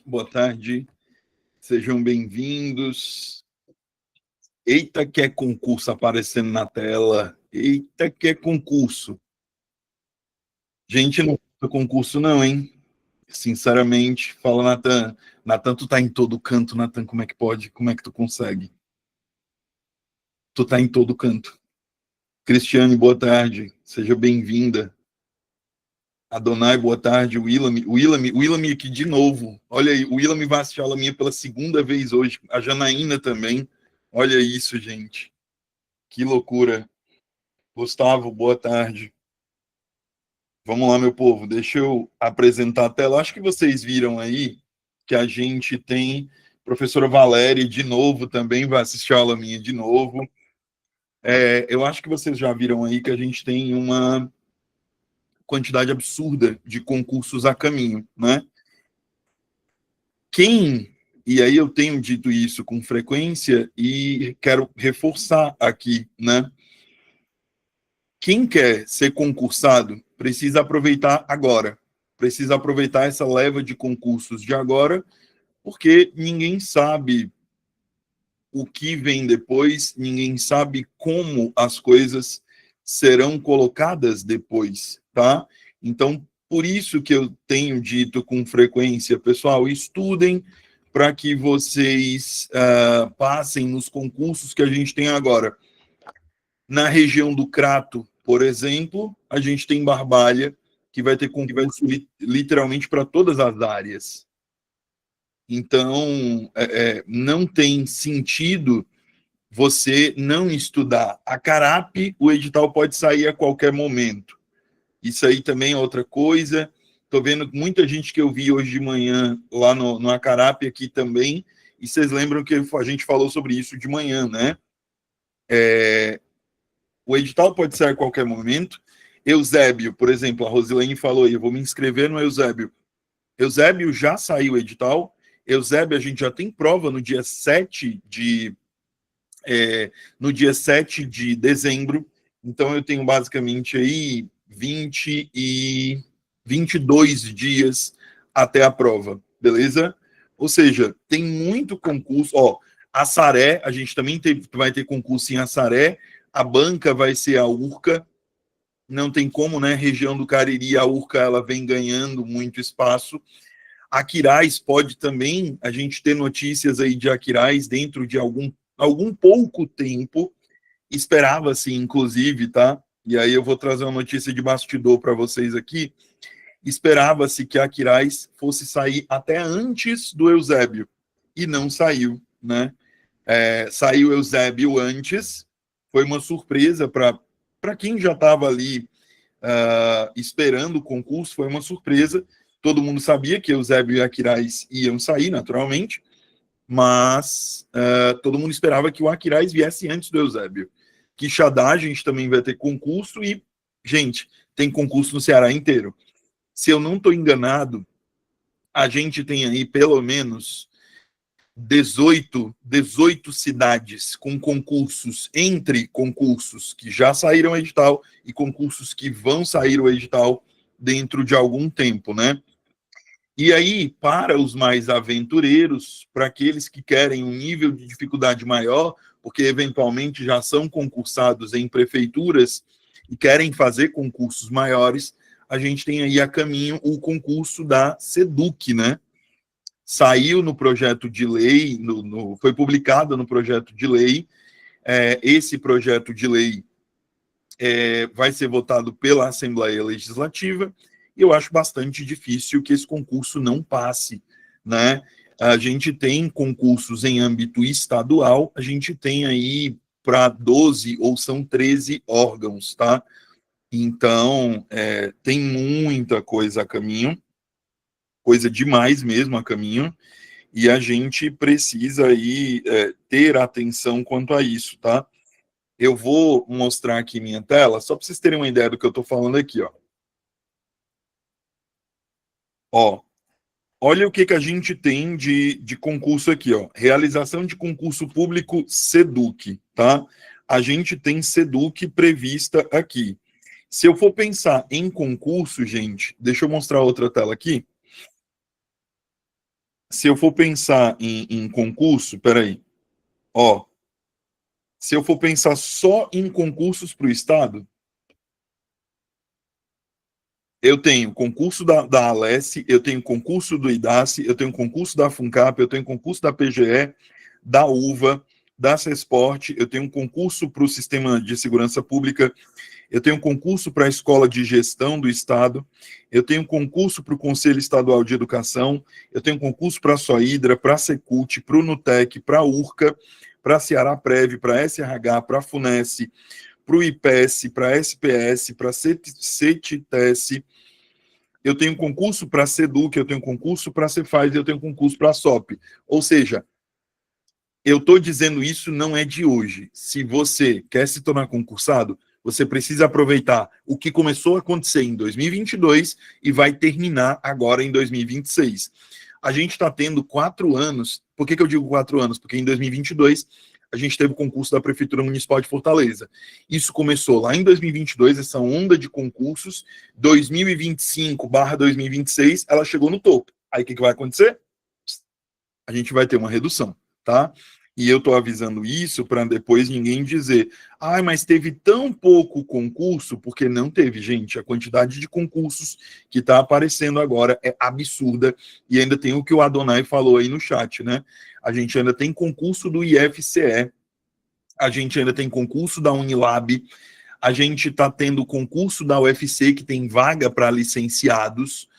Boa tarde, sejam bem-vindos. Eita, que é concurso aparecendo na tela. Eita, que é concurso. Gente, não é concurso não, hein? Sinceramente, fala, Natan. Natan, tu tá em todo canto, Natan, como é que pode? Como é que tu consegue? Tu tá em todo canto. Cristiane, boa tarde, seja bem-vinda. Adonai, boa tarde. Willam aqui de novo. Olha aí, o Willam vai assistir a aula minha pela segunda vez hoje. A Janaína também. Olha isso, gente. Que loucura. Gustavo, boa tarde. Vamos lá, meu povo. Deixa eu apresentar a tela. Acho que vocês viram aí que a gente tem professora Valéria de novo também, vai assistir a aula minha de novo. Eu acho que vocês já viram aí que a gente tem uma quantidade absurda de concursos a caminho, né? E aí eu tenho dito isso com frequência e quero reforçar aqui, né? Quem quer ser concursado precisa aproveitar agora, precisa aproveitar essa leva de concursos de agora, porque ninguém sabe o que vem depois, ninguém sabe como as coisas serão colocadas depois, tá? Então, por isso que eu tenho dito com frequência, pessoal, estudem para que vocês passem nos concursos que a gente tem agora. Na região do Crato, por exemplo, a gente tem Barbalha, que vai ter concurso literalmente para todas as áreas. Então, não tem sentido você não estudar. A Carap, o edital pode sair a qualquer momento. Isso aí também é outra coisa. Estou vendo muita gente que eu vi hoje de manhã lá no Acarap aqui também, e vocês lembram que a gente falou sobre isso de manhã, né? O edital pode sair a qualquer momento. Eusébio, por exemplo, a Rosilene falou, eu vou me inscrever no Eusébio. Eusébio já saiu o edital. Eusébio, a gente já tem prova no dia 7 de dezembro. Então, eu tenho basicamente aí 22 dias até a prova, beleza? Ou seja, tem muito concurso. Ó, Assaré, a gente também vai ter concurso em Assaré. A banca vai ser a URCA. Não tem como, né? Região do Cariri, a URCA ela vem ganhando muito espaço. Aquiraz pode também, a gente ter notícias aí de Aquiraz dentro de algum pouco tempo, esperava-se, inclusive, tá? E aí eu vou trazer uma notícia de bastidor para vocês aqui. Esperava-se que a Aquiraz fosse sair até antes do Eusébio, e não saiu, né? Saiu o Eusébio antes, foi uma surpresa para quem já estava ali esperando o concurso, foi uma surpresa. Todo mundo sabia que Eusébio e Aquiraz iam sair, naturalmente, mas todo mundo esperava que o Aquiraz viesse antes do Eusébio. Quixadá, a gente também vai ter concurso e, gente, tem concurso no Ceará inteiro. Se eu não estou enganado, a gente tem aí pelo menos 18 cidades com concursos, entre concursos que já saíram o edital e concursos que vão sair o edital dentro de algum tempo, né? E aí, para os mais aventureiros, para aqueles que querem um nível de dificuldade maior, porque eventualmente já são concursados em prefeituras e querem fazer concursos maiores, a gente tem aí a caminho o concurso da SEDUC, né? Saiu no projeto de lei, foi publicado no projeto de lei. Esse projeto de lei vai ser votado pela Assembleia Legislativa, e eu acho bastante difícil que esse concurso não passe, né? A gente tem concursos em âmbito estadual, a gente tem aí para 12 ou são 13 órgãos, tá? Então, tem muita coisa a caminho, coisa demais mesmo a caminho, e a gente precisa aí ter atenção quanto a isso, tá? Eu vou mostrar aqui minha tela, só para vocês terem uma ideia do que eu estou falando aqui, ó. Ó, olha o que a gente tem de concurso aqui, ó. Realização de concurso público SEDUC, tá? A gente tem SEDUC prevista aqui. Se eu for pensar em concurso, gente, deixa eu mostrar outra tela aqui. se eu for pensar em concurso, peraí, ó, se eu for pensar só em concursos para o Estado, eu tenho concurso da Alesse, eu tenho concurso do IDACE, eu tenho concurso da FUNCAP, eu tenho concurso da PGE, da UVA, da CESPORT, eu tenho um concurso para o Sistema de Segurança Pública, eu tenho um concurso para a Escola de Gestão do Estado, eu tenho um concurso para o Conselho Estadual de Educação, eu tenho um concurso para a SOIDRA, para a Secult, para o NUTEC, para a URCA, para a Ceará Prev, para a SRH, para a FUNESE, para o IPES, para a SPS, para a CETITES, eu tenho concurso para a SEDUC, eu tenho concurso para a Cefaz, eu tenho concurso para a SOP. Ou seja, eu estou dizendo isso não é de hoje. Se você quer se tornar concursado, você precisa aproveitar o que começou a acontecer em 2022 e vai terminar agora em 2026. A gente está tendo 4 anos. Por que eu digo 4 anos? Porque em 2022 a gente teve o concurso da Prefeitura Municipal de Fortaleza. Isso começou lá em 2022, essa onda de concursos. 2025/2026, ela chegou no topo. Aí o que vai acontecer? A gente vai ter uma redução, tá? E eu estou avisando isso para depois ninguém dizer, mas teve tão pouco concurso, porque não teve, gente. A quantidade de concursos que está aparecendo agora é absurda. E ainda tem o que o Adonai falou aí no chat, né? A gente ainda tem concurso do IFCE, a gente ainda tem concurso da Unilab, a gente está tendo concurso da UFC, que tem vaga para licenciados,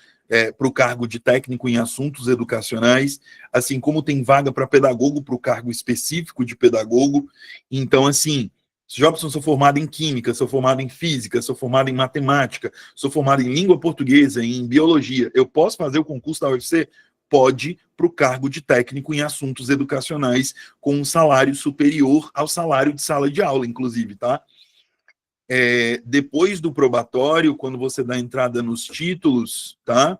para o cargo de técnico em assuntos educacionais, assim como tem vaga para pedagogo, para o cargo específico de pedagogo. Então, assim, Jobson, sou formado em química, sou formado em física, sou formado em matemática, sou formado em língua portuguesa, em biologia. Eu posso fazer o concurso da UFC? Pode, para o cargo de técnico em assuntos educacionais, com um salário superior ao salário de sala de aula, inclusive, tá? Depois do probatório, quando você dá entrada nos títulos, tá?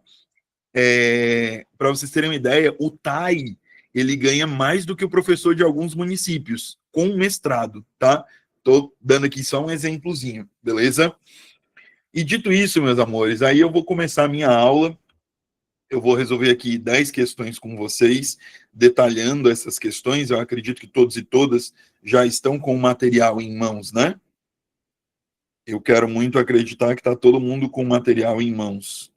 Para vocês terem uma ideia, o TAI, ele ganha mais do que o professor de alguns municípios, com mestrado, tá? Tô dando aqui só um exemplozinho, beleza? E dito isso, meus amores, aí eu vou começar a minha aula. Eu vou resolver aqui 10 questões com vocês, detalhando essas questões. Eu acredito que todos e todas já estão com o material em mãos, né? Eu quero muito acreditar que está todo mundo com o material em mãos.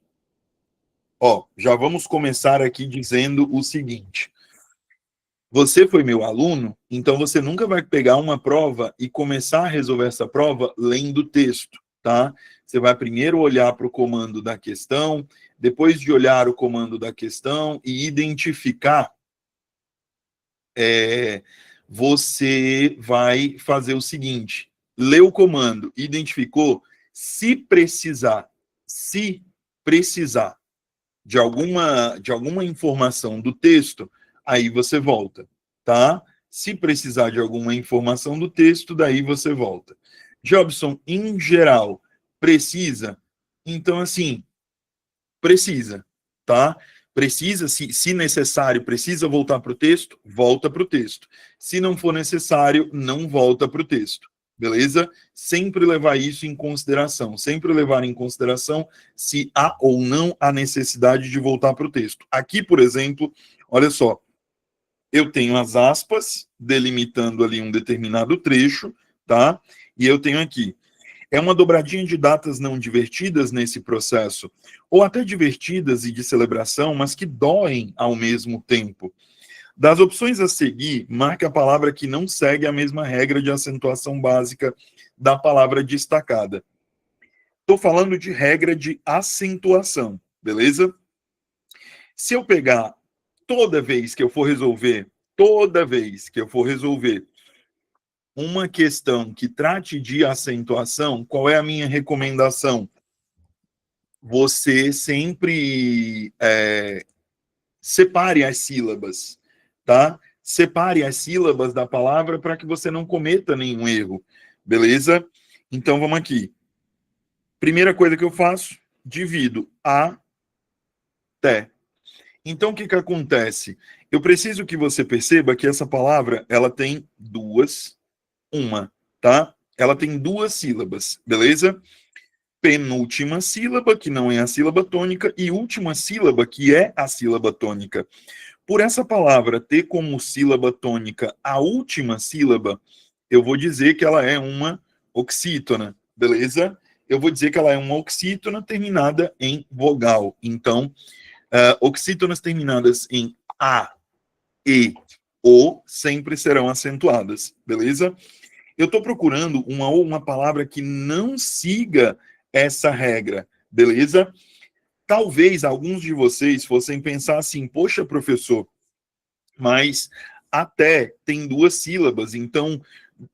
Ó, já vamos começar aqui dizendo o seguinte. Você foi meu aluno, então você nunca vai pegar uma prova e começar a resolver essa prova lendo o texto, tá? Você vai primeiro olhar para o comando da questão, depois de olhar o comando da questão e identificar, você vai fazer o seguinte, lê o comando, identificou, se precisar de alguma informação do texto, aí você volta, tá? Se precisar de alguma informação do texto, daí você volta. Jobson, em geral, precisa? Então, assim, precisa, tá? Precisa, se necessário, precisa voltar para o texto, volta para o texto. Se não for necessário, não volta para o texto. Beleza? Sempre levar isso em consideração. Sempre levar em consideração se há ou não a necessidade de voltar para o texto. Aqui, por exemplo, olha só. Eu tenho as aspas delimitando ali um determinado trecho, tá? E eu tenho aqui. É uma dobradinha de datas não divertidas nesse processo, ou até divertidas e de celebração, mas que doem ao mesmo tempo. Das opções a seguir, marque a palavra que não segue a mesma regra de acentuação básica da palavra destacada. Estou falando de regra de acentuação, beleza? Se eu pegar toda vez que eu for resolver uma questão que trate de acentuação, qual é a minha recomendação? Você sempre separe as sílabas, tá? Separe as sílabas da palavra para que você não cometa nenhum erro, beleza? Então, vamos aqui. Primeira coisa que eu faço, divido até. Então, o que acontece? Eu preciso que você perceba que essa palavra, ela tem tá? Ela tem 2 sílabas, beleza? Penúltima sílaba, que não é a sílaba tônica, e última sílaba, que é a sílaba tônica. Por essa palavra ter como sílaba tônica a última sílaba, eu vou dizer que ela é uma oxítona, beleza? Eu vou dizer que ela é uma oxítona terminada em vogal. Então, oxítonas terminadas em A, E, O sempre serão acentuadas, beleza? Eu estou procurando uma palavra que não siga essa regra, beleza? Talvez alguns de vocês fossem pensar assim, poxa, professor, mas até tem duas sílabas, então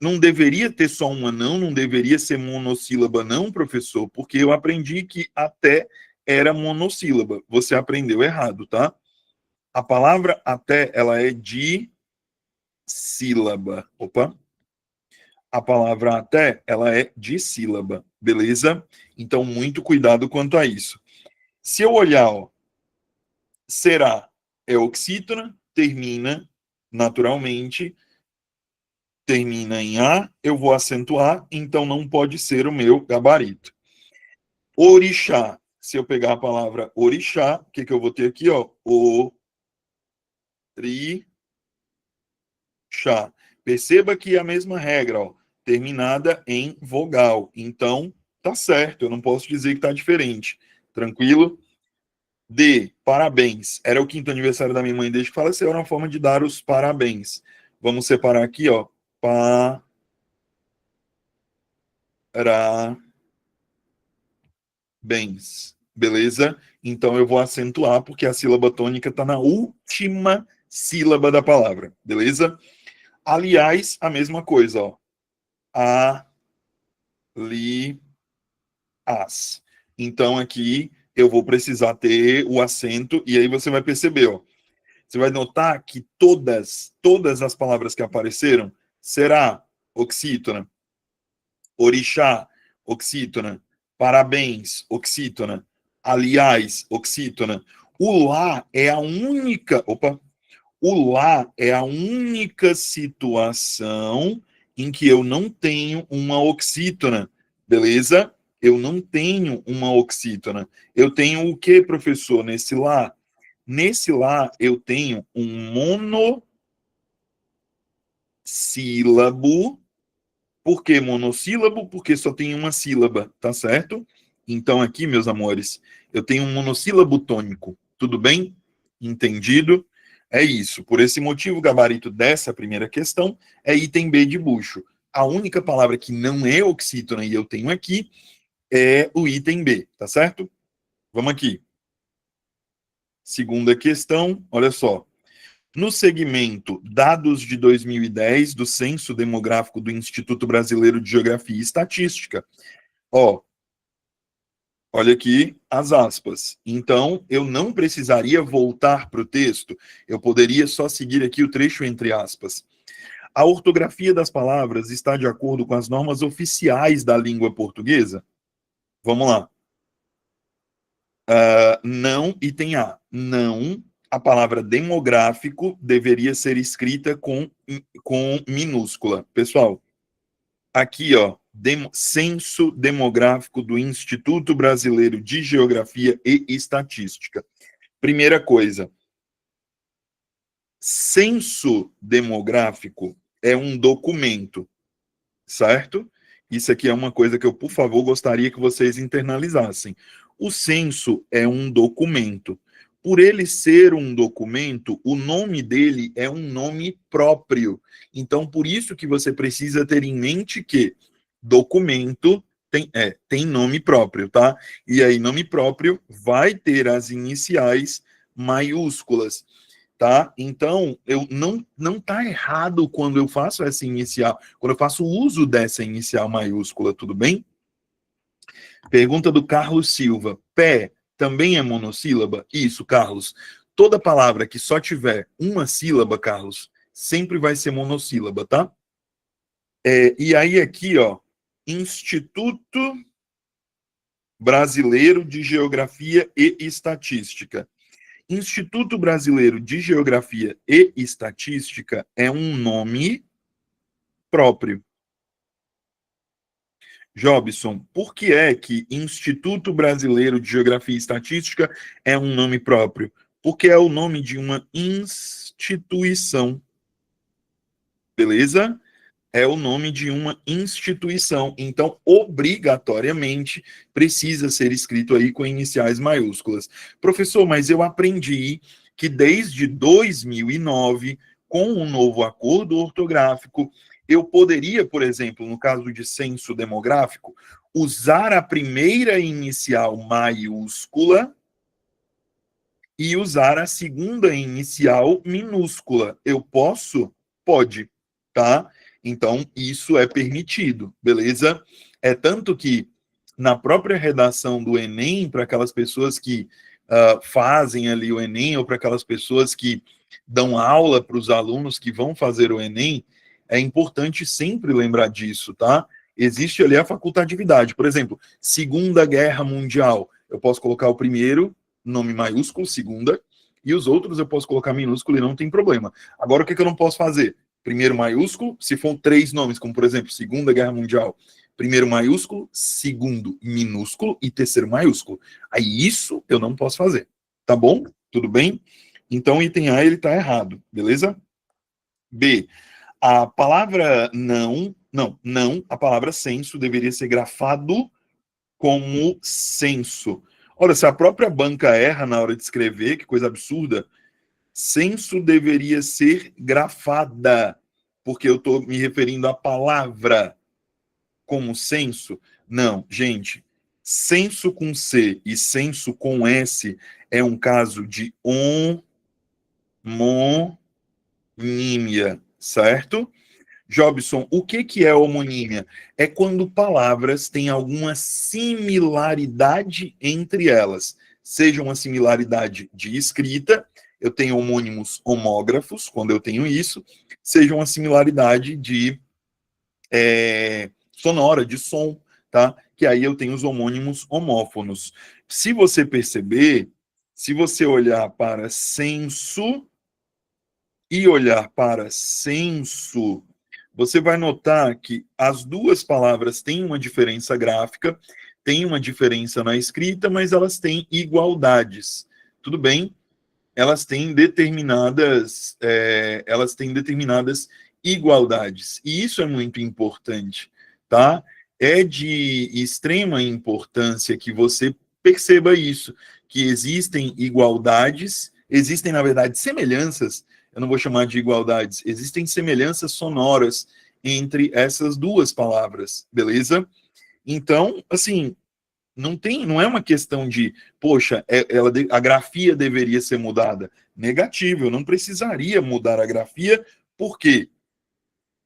não deveria ter só uma não deveria ser monossílaba não, professor, porque eu aprendi que até era monossílaba. Você aprendeu errado, tá? A palavra até, ela é de sílaba. Opa. A palavra até, ela é de sílaba, beleza? Então, muito cuidado quanto a isso. Se eu olhar, ó, será é oxítona, termina naturalmente, termina em A, eu vou acentuar, então não pode ser o meu gabarito. Orixá, se eu pegar a palavra orixá, o que eu vou ter aqui, ó? Orixá. Perceba que é a mesma regra, ó, terminada em vogal. Então, tá certo, eu não posso dizer que tá diferente. Tranquilo? D, parabéns. Era o quinto aniversário da minha mãe desde que faleceu, era uma forma de dar os parabéns. Vamos separar aqui, ó. Parabéns. Beleza? Então eu vou acentuar, porque a sílaba tônica está na última sílaba da palavra. Beleza? Aliás, a mesma coisa, ó. As. Então aqui eu vou precisar ter o acento, e aí você vai perceber, ó. Você vai notar que todas as palavras que apareceram, será oxítona, orixá, oxítona, parabéns, oxítona, aliás, oxítona. O lá é a única, o lá é a única situação em que eu não tenho uma oxítona, beleza? Eu não tenho uma oxítona. Eu tenho o que, professor, nesse lá? Nesse lá, eu tenho um monossílabo. Por que monossílabo? Porque só tem uma sílaba, tá certo? Então, aqui, meus amores, eu tenho um monossílabo tônico. Tudo bem? Entendido? É isso. Por esse motivo, o gabarito dessa primeira questão é item B de bucho. A única palavra que não é oxítona e eu tenho aqui é o item B, tá certo? Vamos aqui. Segunda questão, olha só. No segmento Dados de 2010 do Censo Demográfico do Instituto Brasileiro de Geografia e Estatística, ó, olha aqui as aspas. Então, eu não precisaria voltar para o texto, eu poderia só seguir aqui o trecho entre aspas. A ortografia das palavras está de acordo com as normas oficiais da língua portuguesa? Vamos lá. Não, item A. Não, a palavra demográfico deveria ser escrita com minúscula. Pessoal, aqui, ó, Censo Demográfico do Instituto Brasileiro de Geografia e Estatística. Primeira coisa, censo demográfico é um documento, certo? Isso aqui é uma coisa que eu, por favor, gostaria que vocês internalizassem. O censo é um documento. Por ele ser um documento, o nome dele é um nome próprio. Então, por isso que você precisa ter em mente que documento tem nome próprio, tá? E aí, nome próprio vai ter as iniciais maiúsculas, tá? Então, eu não tá errado quando eu faço essa inicial, quando eu faço uso dessa inicial maiúscula, tudo bem? Pergunta do Carlos Silva. Pé também é monossílaba? Isso, Carlos. Toda palavra que só tiver uma sílaba, Carlos, sempre vai ser monossílaba, tá? E aí aqui, ó, Instituto Brasileiro de Geografia e Estatística. Instituto Brasileiro de Geografia e Estatística é um nome próprio. Jobson, por que é que Instituto Brasileiro de Geografia e Estatística é um nome próprio? Porque é o nome de uma instituição, beleza? É o nome de uma instituição. Então, obrigatoriamente, precisa ser escrito aí com iniciais maiúsculas. Professor, mas eu aprendi que desde 2009, com um novo acordo ortográfico, eu poderia, por exemplo, no caso de censo demográfico, usar a primeira inicial maiúscula e usar a segunda inicial minúscula. Eu posso? Pode, tá? Então, isso é permitido, beleza? É tanto que na própria redação do Enem, para aquelas pessoas que fazem ali o Enem, ou para aquelas pessoas que dão aula para os alunos que vão fazer o Enem, é importante sempre lembrar disso, tá? Existe ali a facultatividade. Por exemplo, Segunda Guerra Mundial. Eu posso colocar o primeiro nome maiúsculo, segunda, e os outros eu posso colocar minúsculo e não tem problema. Agora, o que eu não posso fazer? Primeiro maiúsculo, se for 3 nomes, como por exemplo, Segunda Guerra Mundial, primeiro maiúsculo, segundo minúsculo e terceiro maiúsculo. Aí isso eu não posso fazer. Tá bom? Tudo bem? Então, item A, ele tá errado, beleza? B, a palavra não, a palavra censo deveria ser grafado como censo. Olha, se a própria banca erra na hora de escrever, que coisa absurda, censo deveria ser grafada, porque eu estou me referindo à palavra como censo. Não, gente, censo com C e censo com S é um caso de homonímia, certo? Jobson, o que é homonímia? É quando palavras têm alguma similaridade entre elas, seja uma similaridade de escrita, eu tenho homônimos homógrafos, quando eu tenho isso, seja uma similaridade de sonora, de som, tá? Que aí eu tenho os homônimos homófonos. Se você perceber, se você olhar para censo e olhar para censo, você vai notar que as duas palavras têm uma diferença gráfica, têm uma diferença na escrita, mas elas têm igualdades. Tudo bem? Elas têm determinadas igualdades. E isso é muito importante, tá? É de extrema importância que você perceba isso, que existem igualdades, existem, na verdade, semelhanças, eu não vou chamar de igualdades, existem semelhanças sonoras entre essas duas palavras, beleza? Então, assim, não é uma questão de, poxa, a grafia deveria ser mudada. Negativo, eu não precisaria mudar a grafia, por quê?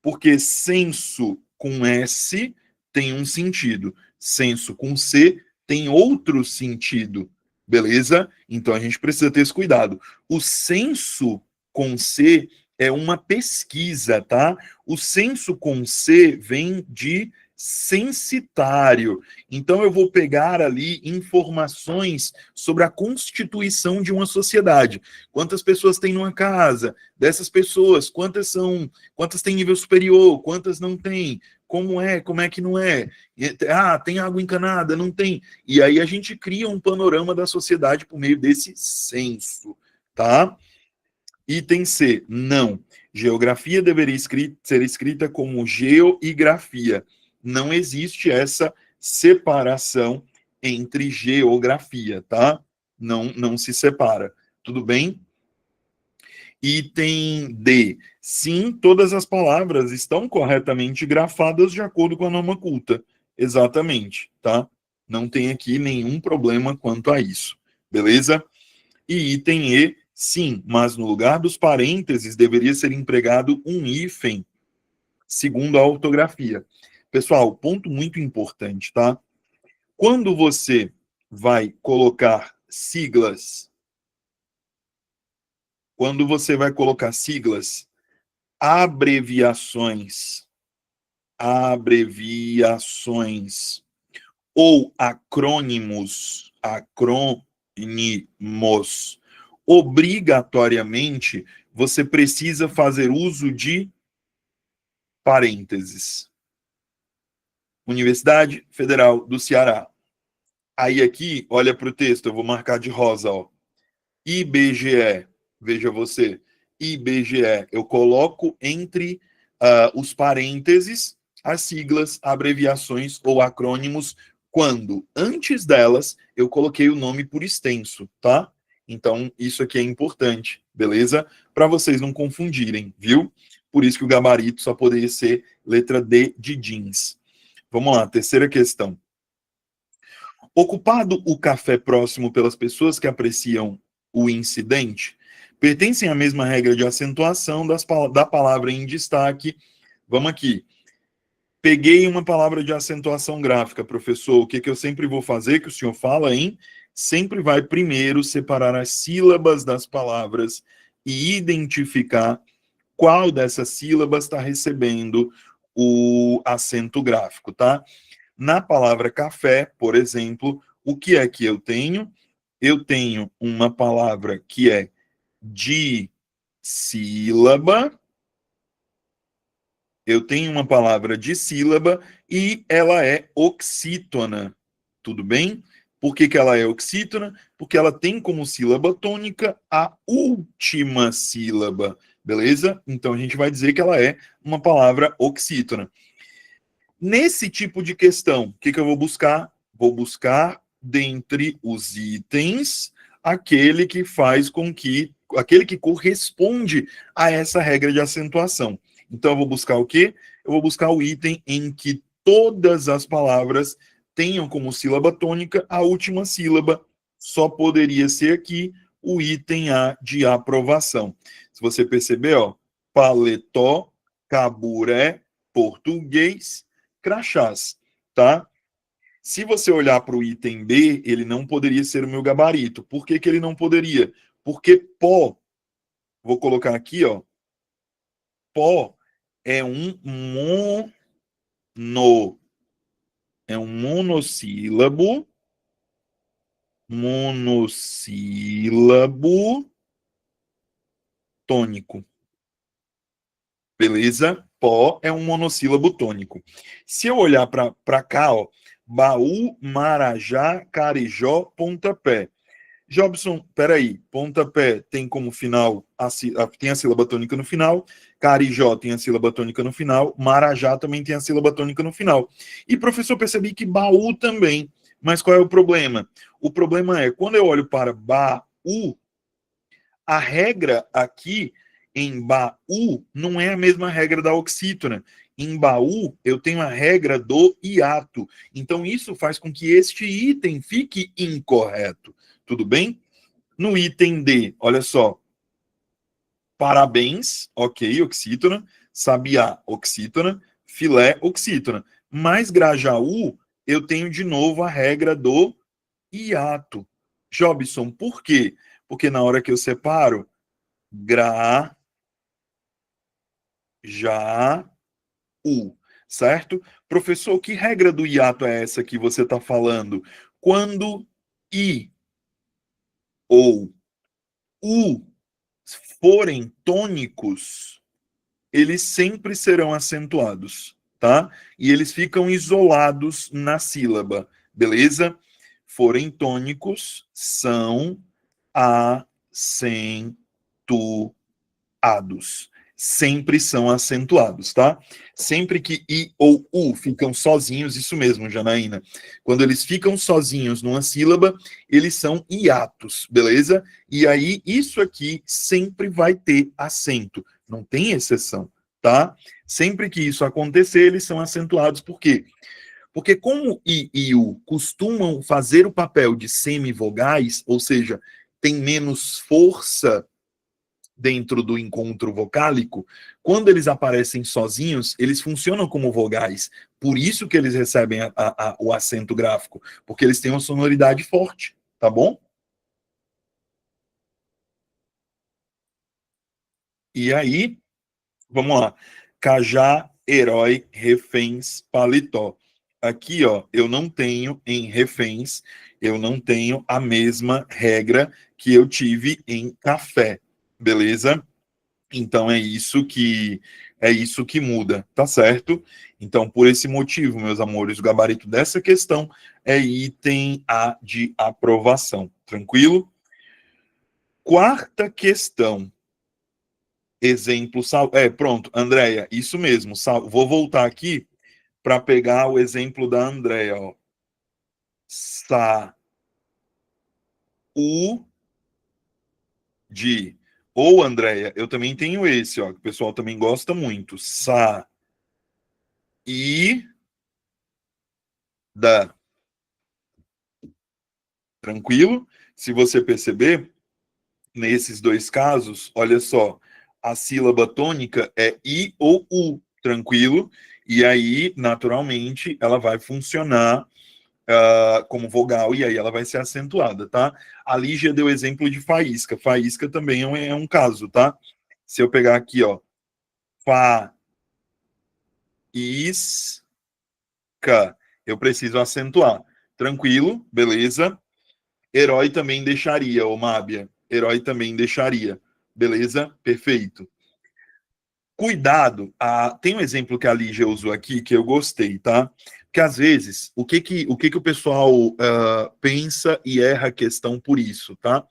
Porque senso com S tem um sentido, senso com C tem outro sentido, beleza? Então a gente precisa ter esse cuidado. O senso com C é uma pesquisa, tá? O senso com C vem de censitário. Então eu vou pegar ali informações sobre a constituição de uma sociedade. Quantas pessoas tem numa casa? Dessas pessoas, quantas têm nível superior, quantas não têm, como é que não é? Tem água encanada, não tem. E aí a gente cria um panorama da sociedade por meio desse censo, tá? Item C, não. Geografia deveria ser escrita como geografia. Não existe essa separação entre geografia, tá? Não se separa. Tudo bem? Item D. Sim, todas as palavras estão corretamente grafadas de acordo com a norma culta. Exatamente, tá? Não tem aqui nenhum problema quanto a isso. Beleza? E item E, sim, mas no lugar dos parênteses deveria ser empregado um hífen, segundo a ortografia. Pessoal, ponto muito importante, tá? Quando você vai colocar siglas, abreviações, ou acrônimos, obrigatoriamente você precisa fazer uso de parênteses. Universidade Federal do Ceará. Aí aqui, olha para o texto, eu vou marcar de rosa, ó. IBGE, veja você, IBGE, eu coloco entre os parênteses as siglas, abreviações ou acrônimos quando, antes delas, eu coloquei o nome por extenso, tá? Então, isso aqui é importante, beleza? Para vocês não confundirem, viu? Por isso que o gabarito só poderia ser letra D de jeans. Vamos lá, terceira questão. Ocupado o café próximo pelas pessoas que apreciam o incidente, pertencem à mesma regra de acentuação da palavra em destaque. Vamos aqui. Peguei uma palavra de acentuação gráfica, professor. O que, que eu sempre vou fazer, que o senhor fala, hein? Sempre vai primeiro separar as sílabas das palavras e identificar qual dessas sílabas está recebendo o acento gráfico, tá? Na palavra café, por exemplo, o que é que eu tenho? Eu tenho uma palavra que é dissílaba. Eu tenho uma palavra dissílaba e ela é oxítona. Tudo bem? Por que, que ela é oxítona? Porque ela tem como sílaba tônica a última sílaba. Beleza? Então a gente vai dizer que ela é uma palavra oxítona. Nesse tipo de questão, o que, que eu vou buscar? Vou buscar, dentre os itens, aquele que faz com que, aquele que corresponde a essa regra de acentuação. Então, eu vou buscar o quê? Eu vou buscar o item em que todas as palavras tenham como sílaba tônica a última sílaba. Só poderia ser aqui o item A de aprovação. Se você perceber, ó, paletó, caburé, português, crachás, tá? Se você olhar para o item B, ele não poderia ser o meu gabarito. Por que, que ele não poderia? Porque pó, vou colocar aqui, ó, pó é um monossílabo tônico. Beleza? Pó é um monossílabo tônico. Se eu olhar para cá, ó, Baú, Marajá, Carijó, Pontapé. Jobson, peraí, pontapé tem como final, tem a sílaba tônica no final, Carijó tem a sílaba tônica no final, Marajá também tem a sílaba tônica no final. E, professor, percebi que baú também. Mas qual é o problema? O problema é, quando eu olho para baú, a regra aqui em baú não é a mesma regra da oxítona. Em baú, eu tenho a regra do hiato. Então, isso faz com que este item fique incorreto. Tudo bem? No item D, olha só. Parabéns, ok, oxítona. Sabiá, oxítona. Filé, oxítona. Mas Grajaú, eu tenho de novo a regra do hiato. Jobson, por quê? Porque na hora que eu separo, gra, já, u, certo? Professor, que regra do hiato é essa que você está falando? Quando i ou u forem tônicos, eles sempre serão acentuados, tá? E eles ficam isolados na sílaba, beleza? Forem tônicos, são acentuados. Sempre são acentuados, tá? Sempre que I ou U ficam sozinhos, isso mesmo, Janaína. Quando eles ficam sozinhos numa sílaba, eles são hiatos, beleza? E aí, isso aqui sempre vai ter acento, não tem exceção, tá? Sempre que isso acontecer, eles são acentuados, por quê? Porque como I e U costumam fazer o papel de semivogais, ou seja, tem menos força dentro do encontro vocálico, quando eles aparecem sozinhos, eles funcionam como vogais. Por isso que eles recebem o acento gráfico, porque eles têm uma sonoridade forte, tá bom? E aí, vamos lá. Cajá, herói, reféns, paletó. Aqui, ó, eu não tenho em reféns, eu não tenho a mesma regra que eu tive em café, beleza? Então é isso que muda, tá certo? Então, por esse motivo, meus amores, o gabarito dessa questão é item A de aprovação. Tranquilo? Quarta questão. Exemplo, pronto, Andréia, isso mesmo. Vou voltar aqui para pegar o exemplo da Andréia, ó. De. Ou, Andréia, eu também tenho esse, ó, que o pessoal também gosta muito. Da. Tranquilo? Se você perceber, nesses dois casos, olha só, a sílaba tônica é I ou U, tranquilo? E aí, naturalmente, ela vai funcionar como vogal e aí ela vai ser acentuada, tá? A Lígia deu exemplo de faísca. Faísca também é um caso, tá? Se eu pegar aqui, ó, faísca, eu preciso acentuar. Tranquilo, beleza? Herói também deixaria, ô Mábia. Herói também deixaria. Beleza? Perfeito. Cuidado, tem um exemplo que a Lígia usou aqui que eu gostei, tá? Que às vezes, o que o pessoal pensa e erra a questão por isso, tá?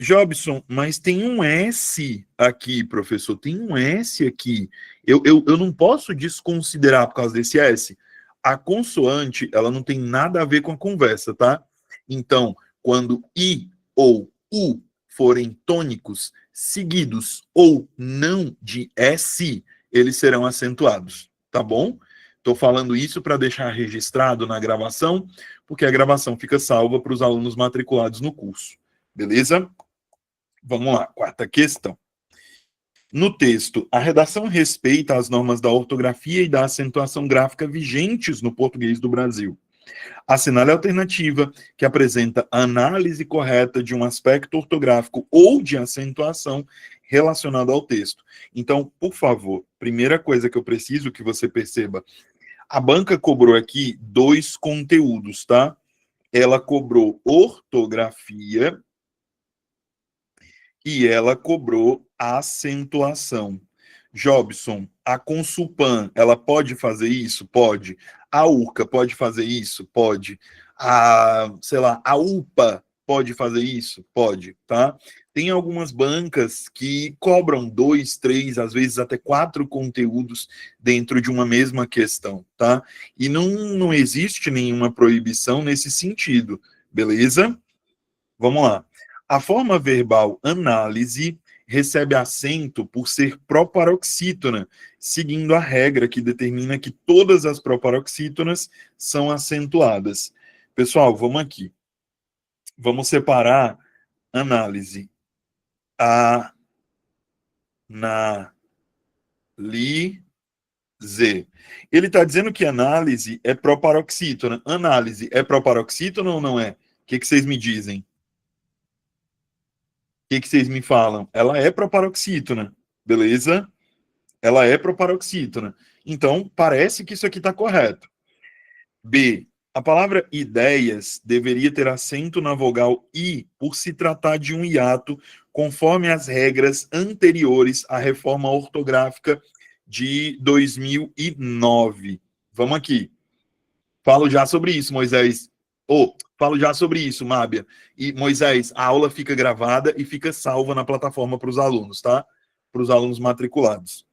Jobson, mas tem um S aqui, professor, tem um S aqui. Eu não posso desconsiderar por causa desse S. A consoante, ela não tem nada a ver com a conversa, tá? Então, quando I ou U forem tônicos, seguidos ou não de S, eles serão acentuados, tá bom? Estou falando isso para deixar registrado na gravação, porque a gravação fica salva para os alunos matriculados no curso. Beleza? Vamos lá, quarta questão. No texto, a redação respeita as normas da ortografia e da acentuação gráfica vigentes no português do Brasil. Assinale a alternativa que apresenta a análise correta de um aspecto ortográfico ou de acentuação relacionado ao texto. Então, por favor, primeira coisa que eu preciso que você perceba, a banca cobrou aqui dois conteúdos, tá? Ela cobrou ortografia e ela cobrou a acentuação. Jobson, a Consulpan, ela pode fazer isso? Pode. A URCA pode fazer isso? Pode. Sei lá, a UPA pode fazer isso? Pode, tá? Tem algumas bancas que cobram 2, 3, às vezes até 4 conteúdos dentro de uma mesma questão, tá? E não existe nenhuma proibição nesse sentido, beleza? Vamos lá. A forma verbal análise recebe acento por ser proparoxítona, seguindo a regra que determina que todas as proparoxítonas são acentuadas. Pessoal, vamos aqui. Vamos separar análise. Análise. Ele está dizendo que análise é proparoxítona. Análise é proparoxítona ou não é? O que vocês me dizem? Que vocês me falam? Ela é proparoxítona, beleza? Ela é proparoxítona. Então, parece que isso aqui está correto. B. A palavra ideias deveria ter acento na vogal I por se tratar de um hiato, conforme as regras anteriores à reforma ortográfica de 2009. Vamos aqui. Falo já sobre isso, Moisés. Falo já sobre isso, Mábia. E, Moisés, a aula fica gravada e fica salva na plataforma para os alunos, tá? Para os alunos matriculados.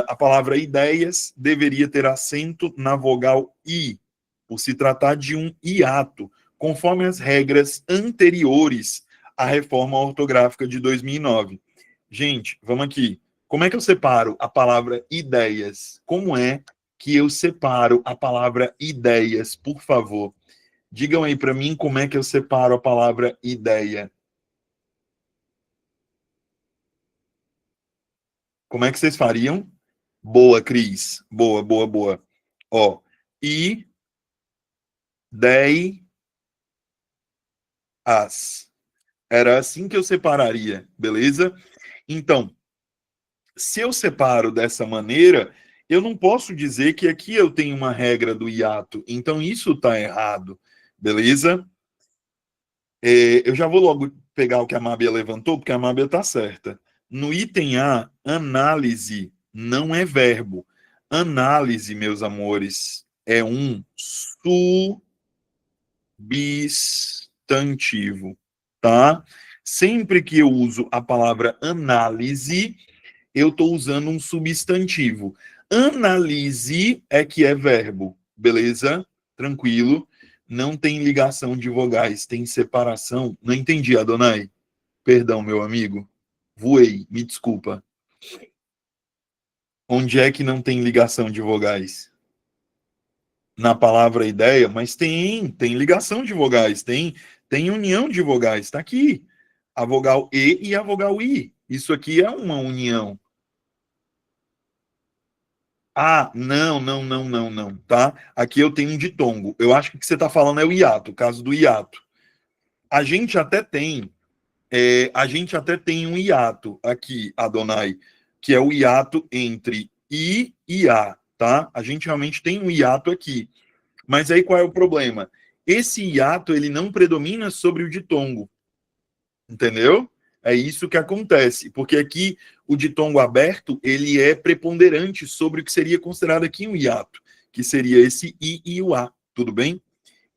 A palavra ideias deveria ter acento na vogal I, por se tratar de um hiato, conforme as regras anteriores à reforma ortográfica de 2009. Gente, vamos aqui. Como é que eu separo a palavra ideias? Como é que eu separo a palavra ideias, por favor? Digam aí para mim como é que eu separo a palavra ideia. Como é que vocês fariam? Boa, Cris. Boa, boa, boa. Ó, ideias. Era assim que eu separaria, beleza? Então, se eu separo dessa maneira, eu não posso dizer que aqui eu tenho uma regra do hiato. Então, isso está errado, beleza? Eu já vou logo pegar o que a Mábia levantou, porque a Mábia está certa. No item A, análise não é verbo. Análise, meus amores, é um substantivo, tá? Sempre que eu uso a palavra análise, eu estou usando um substantivo. Analise é que é verbo, beleza? Tranquilo. Não tem ligação de vogais, tem separação. Não entendi, Adonai. Perdão, meu amigo. Voei, me desculpa. Onde é que não tem ligação de vogais? Na palavra ideia, mas tem ligação de vogais, tem união de vogais, está aqui. A vogal E e a vogal I. Isso aqui é uma união. Ah, não, tá? Aqui eu tenho um ditongo. Eu acho que o que você está falando é o hiato, o caso do hiato. A gente até tem, a gente até tem um hiato aqui, Adonai, que é o hiato entre I e A, tá? A gente realmente tem um hiato aqui. Mas aí qual é o problema? Esse hiato, ele não predomina sobre o ditongo, entendeu? É isso que acontece, porque aqui o ditongo aberto, ele é preponderante sobre o que seria considerado aqui um hiato, que seria esse I e o A, tudo bem?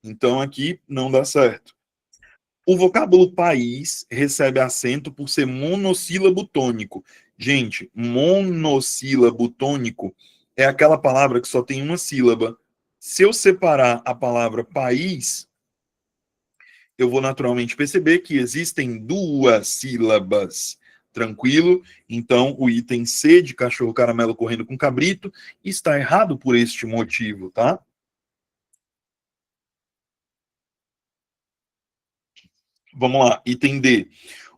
Então aqui não dá certo. O vocábulo país recebe acento por ser monossílabo tônico. Gente, monossílabo tônico é aquela palavra que só tem uma sílaba. Se eu separar a palavra país, eu vou naturalmente perceber que existem duas sílabas. Tranquilo? Então, o item C de cachorro caramelo correndo com cabrito está errado por este motivo, tá? Vamos lá, item D.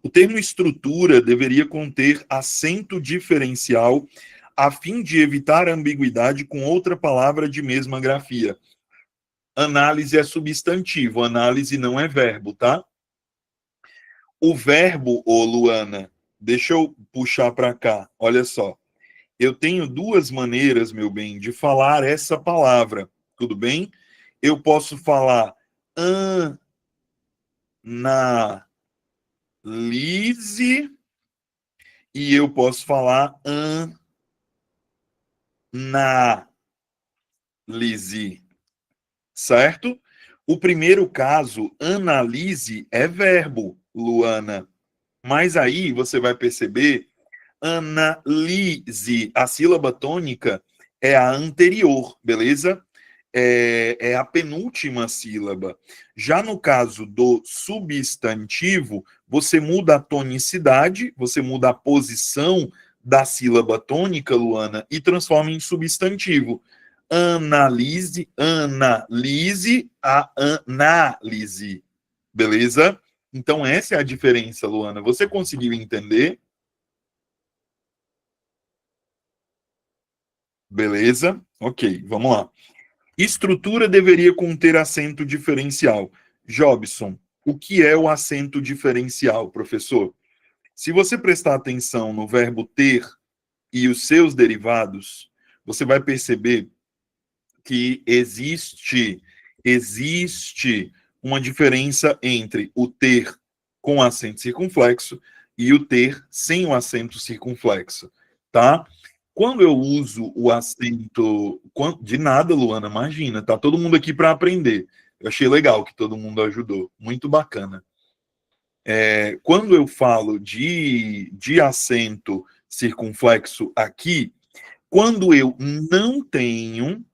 O termo estrutura deveria conter acento diferencial a fim de evitar ambiguidade com outra palavra de mesma grafia. Análise é substantivo, análise não é verbo, tá? O verbo, ô Luana, deixa eu puxar para cá, olha só. Eu tenho duas maneiras, meu bem, de falar essa palavra, tudo bem? Eu posso falar analise e eu posso falar análise, certo? O primeiro caso, analise, é verbo, Luana. Mas aí você vai perceber, analise, a sílaba tônica é a anterior, beleza? É a penúltima sílaba. Já no caso do substantivo, você muda a tonicidade, você muda a posição da sílaba tônica, Luana, e transforma em substantivo. Analise, analise, a análise. Beleza? Então, essa é a diferença, Luana. Você conseguiu entender? Beleza? Ok, vamos lá. Estrutura deveria conter acento diferencial. Jobson, o que é o acento diferencial, professor? Se você prestar atenção no verbo ter e os seus derivados, você vai perceber que existe uma diferença entre o ter com acento circunflexo e o ter sem o acento circunflexo, tá? Quando eu uso o acento de nada, Luana, imagina, tá todo mundo aqui para aprender. Eu achei legal que todo mundo ajudou, muito bacana. Quando eu falo de acento circunflexo aqui, quando eu não tenho,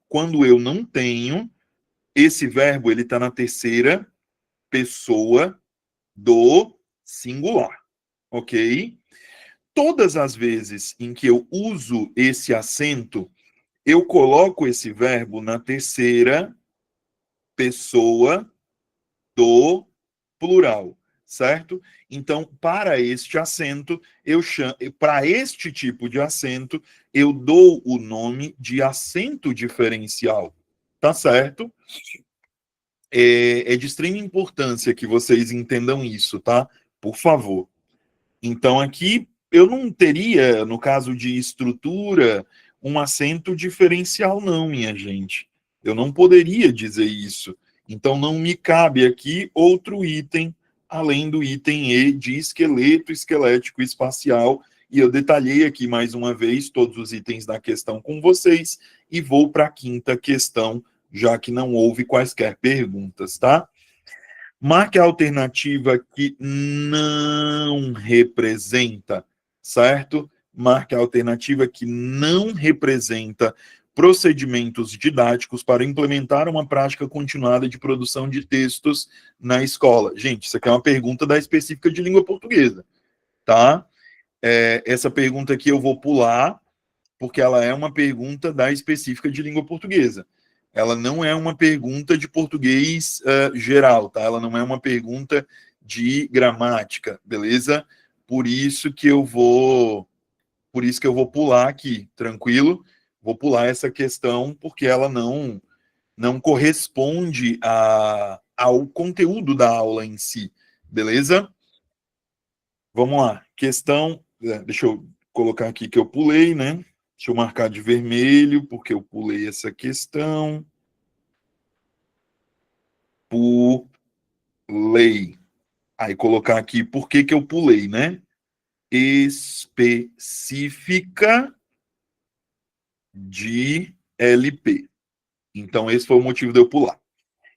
esse verbo ele está na terceira pessoa do singular, ok? Todas as vezes em que eu uso esse acento, eu coloco esse verbo na terceira pessoa do plural, certo? Então, para este acento, para este tipo de acento, eu dou o nome de acento diferencial, tá certo? É de extrema importância que vocês entendam isso, tá? Por favor. Então, aqui eu não teria, no caso de estrutura, um acento diferencial, não, minha gente. Eu não poderia dizer isso. Então, não me cabe aqui outro item, além do item E de esqueleto, esquelético, espacial. E eu detalhei aqui mais uma vez todos os itens da questão com vocês e vou para a quinta questão, já que não houve quaisquer perguntas, tá? Marque a alternativa que não representa, certo? Marque a alternativa que não representa procedimentos didáticos para implementar uma prática continuada de produção de textos na escola. Gente, isso aqui é uma pergunta da específica de língua portuguesa, tá? Essa pergunta aqui eu vou pular, porque ela é uma pergunta da específica de língua portuguesa. Ela não é uma pergunta de português geral, tá? Ela não é uma pergunta de gramática, beleza? Por isso que eu vou pular aqui, tranquilo? Vou pular essa questão porque ela não corresponde ao conteúdo da aula em si, beleza? Vamos lá. Questão, deixa eu colocar aqui que eu pulei, né? Deixa eu marcar de vermelho, porque eu pulei essa questão. Pulei. Aí colocar aqui por que eu pulei, né? Específica de LP. Então, esse foi o motivo de eu pular.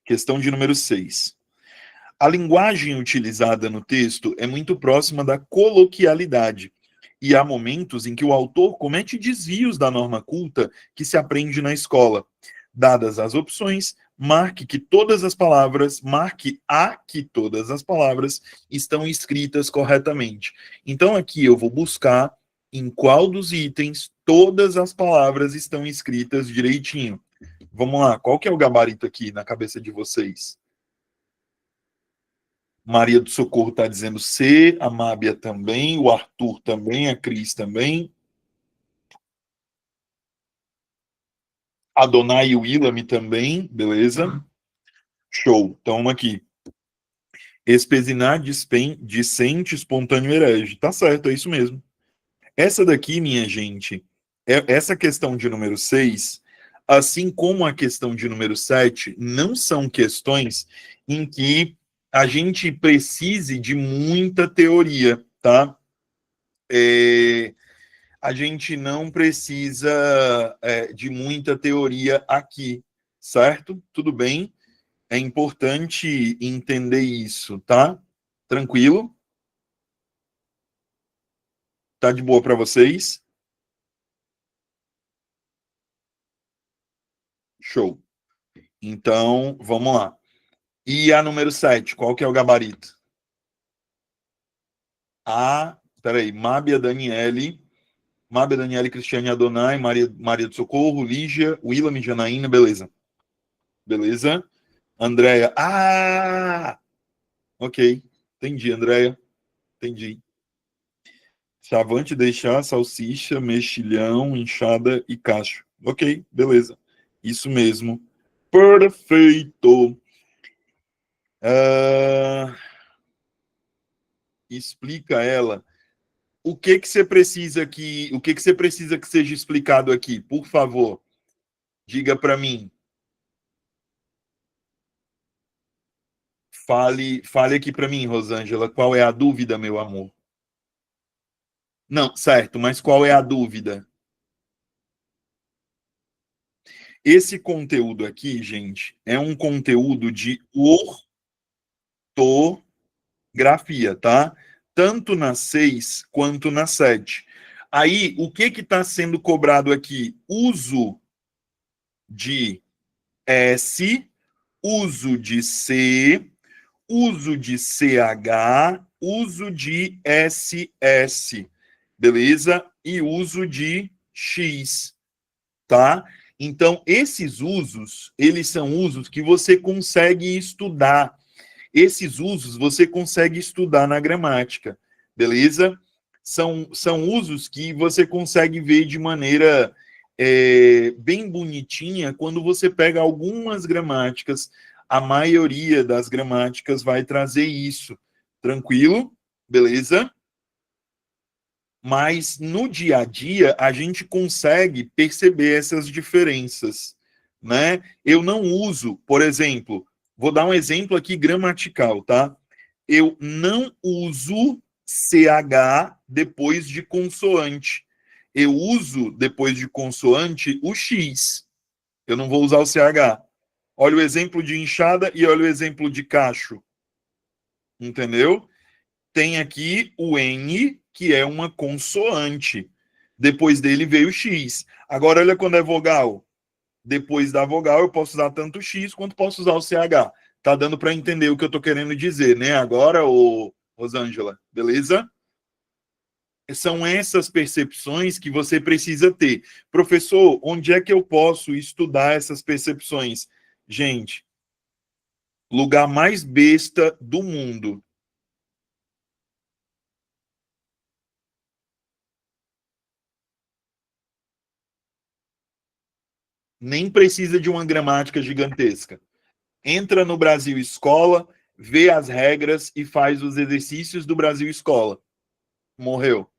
Questão de número 6. A linguagem utilizada no texto é muito próxima da coloquialidade, e há momentos em que o autor comete desvios da norma culta que se aprende na escola. Dadas as opções, marque a que todas as palavras estão escritas corretamente. Então aqui eu vou buscar em qual dos itens todas as palavras estão escritas direitinho. Vamos lá, qual que é o gabarito aqui na cabeça de vocês? Maria do Socorro está dizendo C, a Mábia também, o Arthur também, a Cris também. Adonai e o Willam também, beleza? Show, então aqui. Espesinar, dissente, espontâneo, herege. Tá certo, é isso mesmo. Essa daqui, minha gente, essa questão de número 6, assim como a questão de número 7, não são questões em que a gente precise de muita teoria, tá? A gente não precisa de muita teoria aqui, certo? Tudo bem? É importante entender isso, tá? Tranquilo? Tá de boa para vocês? Show. Então, vamos lá. E a número 7, qual que é o gabarito? Peraí, Mábia, Daniele, Cristiane, Adonai, Maria do Socorro, Lígia, Willam, Janaína, beleza. Beleza? Andréia, ok. Entendi, Andréia. Entendi. Chavante, deixar, salsicha, mexilhão, enxada e cacho. Ok, beleza. Isso mesmo. Perfeito. Explica ela. O que que você precisa que seja explicado aqui? Por favor, diga para mim. Fale aqui para mim, Rosângela, qual é a dúvida, meu amor? Não, certo, mas qual é a dúvida? Esse conteúdo aqui, gente, é um conteúdo de ortografia, tá? Tanto na 6 quanto na 7. Aí, o que está sendo cobrado aqui? Uso de S, uso de C, uso de CH, uso de SS, beleza? E uso de X, tá? Então, esses usos, eles são usos que você consegue estudar. Esses usos você consegue estudar na gramática, beleza? São usos que você consegue ver de maneira bem bonitinha quando você pega algumas gramáticas. A maioria das gramáticas vai trazer isso. Tranquilo? Beleza? Mas no dia a dia a gente consegue perceber essas diferenças, né? Eu não uso, por exemplo, vou dar um exemplo aqui gramatical, tá? Eu não uso CH depois de consoante. Eu uso depois de consoante o X. Eu não vou usar o CH. Olha o exemplo de enxada e olha o exemplo de cacho. Entendeu? Tem aqui o N, que é uma consoante. Depois dele veio o X. Agora, olha quando é vogal. Depois da vogal, eu posso usar tanto o X quanto posso usar o CH. Tá dando para entender o que eu tô querendo dizer, né? Agora, ô Rosângela, beleza? São essas percepções que você precisa ter. Professor, onde é que eu posso estudar essas percepções? Gente, lugar mais besta do mundo. Nem precisa de uma gramática gigantesca. Entra no Brasil Escola, vê as regras e faz os exercícios do Brasil Escola. Morreu.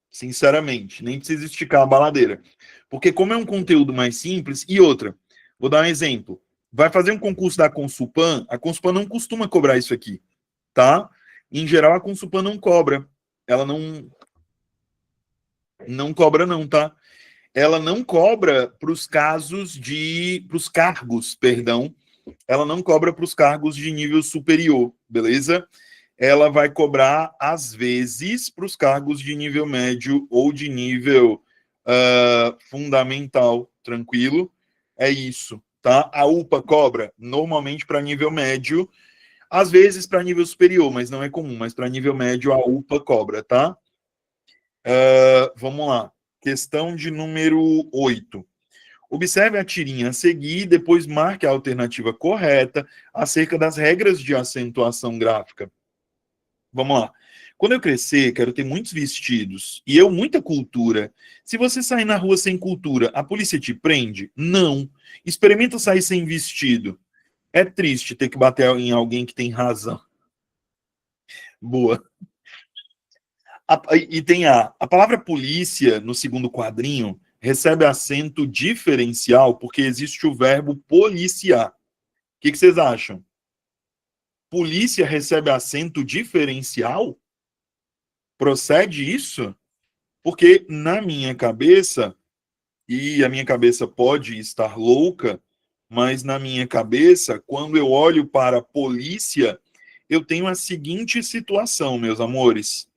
Sinceramente, nem precisa esticar a baladeira. Porque como é um conteúdo mais simples, e outra, vou dar um exemplo. Vai fazer um concurso da Consulpan, a Consulpan não costuma cobrar isso aqui, tá? Em geral, a Consulpan não cobra. Ela não cobra não, tá? Ela não cobra para os casos de, para os cargos, perdão, ela não cobra para os cargos de nível superior, beleza? Ela vai cobrar, às vezes, para os cargos de nível médio ou de nível fundamental, tranquilo? É isso, tá? A UPA cobra normalmente para nível médio, às vezes para nível superior, mas não é comum, mas para nível médio a UPA cobra, tá? Vamos lá. Questão de número 8. Observe a tirinha a seguir e depois marque a alternativa correta acerca das regras de acentuação gráfica. Vamos lá. Quando eu crescer, quero ter muitos vestidos e eu muita cultura. Se você sair na rua sem cultura, a polícia te prende? Não. Experimenta sair sem vestido. É triste ter que bater em alguém que tem razão. Boa. E tem a palavra polícia no segundo quadrinho recebe acento diferencial porque existe o verbo policiar. O que vocês acham? Polícia recebe acento diferencial? Procede isso? Porque na minha cabeça, e a minha cabeça pode estar louca, mas na minha cabeça, quando eu olho para a polícia, eu tenho a seguinte situação, meus amores.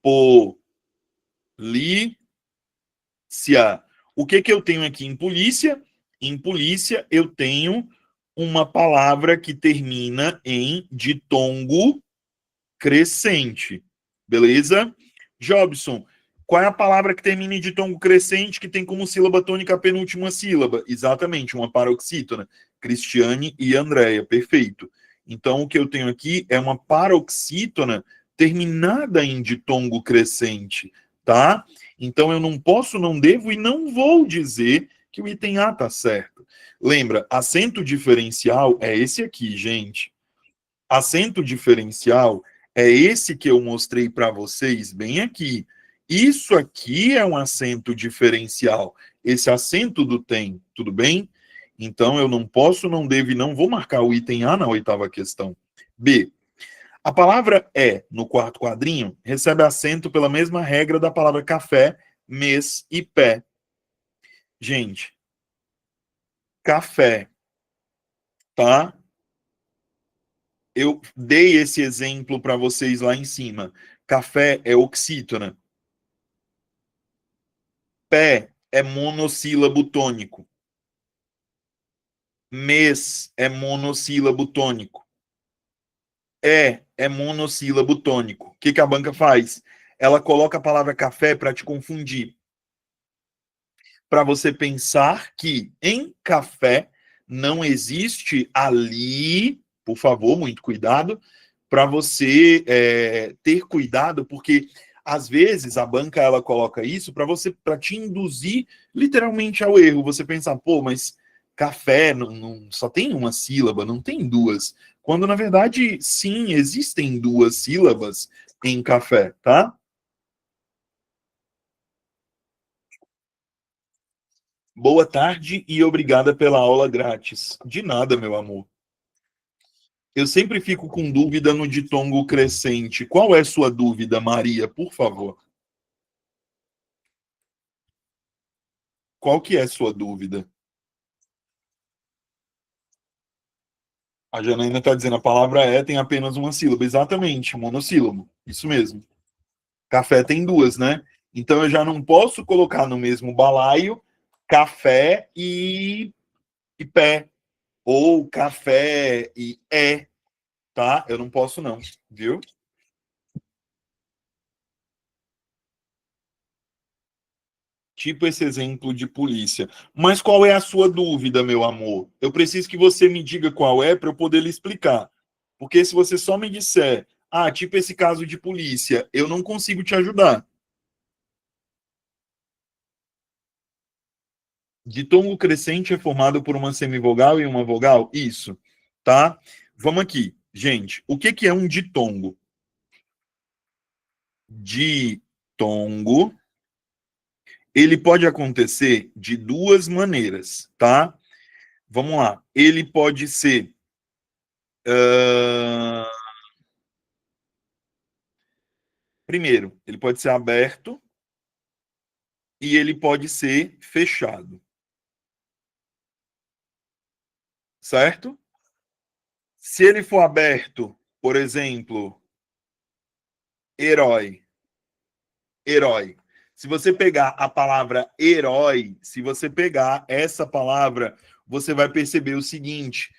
Polícia. O que que eu tenho aqui em polícia? Em polícia, eu tenho uma palavra que termina em ditongo crescente. Beleza? Jobson, qual é a palavra que termina em ditongo crescente que tem como sílaba tônica a penúltima sílaba? Exatamente, uma paroxítona. Cristiane e Andréia, perfeito. Então, o que eu tenho aqui é uma paroxítona terminada em ditongo crescente, tá? Então, eu não posso, não devo e não vou dizer que o item A tá certo. Lembra, acento diferencial é esse aqui, gente. Acento diferencial é esse que eu mostrei para vocês bem aqui. Isso aqui é um acento diferencial. Esse acento do tem, tudo bem? Então eu não posso, não devo e não vou marcar o item A na oitava questão. B. A palavra é, no quarto quadrinho, recebe acento pela mesma regra da palavra café, mês e pé. Gente, café, tá? Eu dei esse exemplo para vocês lá em cima. Café é oxítona. Pé é monossílabo tônico. Mês é monossílabo tônico. É monossílabo tônico. O que, que a banca faz? Ela coloca a palavra café para te confundir. Para você pensar que em café não existe ali, por favor, muito cuidado, para você ter cuidado, porque às vezes a banca ela coloca isso para você, para te induzir literalmente ao erro. Você pensar, pô, mas café só tem uma sílaba, não tem duas. Quando na verdade, sim, existem duas sílabas em café, tá? Boa tarde e obrigada pela aula grátis. De nada, meu amor. Eu sempre fico com dúvida no ditongo crescente. Qual é sua dúvida, Maria, por favor? Qual que é sua dúvida? A Janaína está dizendo a palavra é tem apenas uma sílaba. Exatamente, monossílabo. Isso mesmo. Café tem duas, né? Então eu já não posso colocar no mesmo balaio café e pé. Ou café e tá? Eu não posso não, viu? Tipo esse exemplo de polícia. Mas qual é a sua dúvida, meu amor? Eu preciso que você me diga qual é para eu poder lhe explicar. Porque se você só me disser, tipo esse caso de polícia, eu não consigo te ajudar. Ditongo crescente é formado por uma semivogal e uma vogal? Isso, tá? Vamos aqui. Gente, o que é um ditongo? Ditongo, ele pode acontecer de duas maneiras, tá? Vamos lá. Ele pode ser primeiro, ele pode ser aberto e ele pode ser fechado, certo? Se ele for aberto, por exemplo, herói, herói. Se você pegar a palavra herói, se você pegar essa palavra, você vai perceber o seguinte: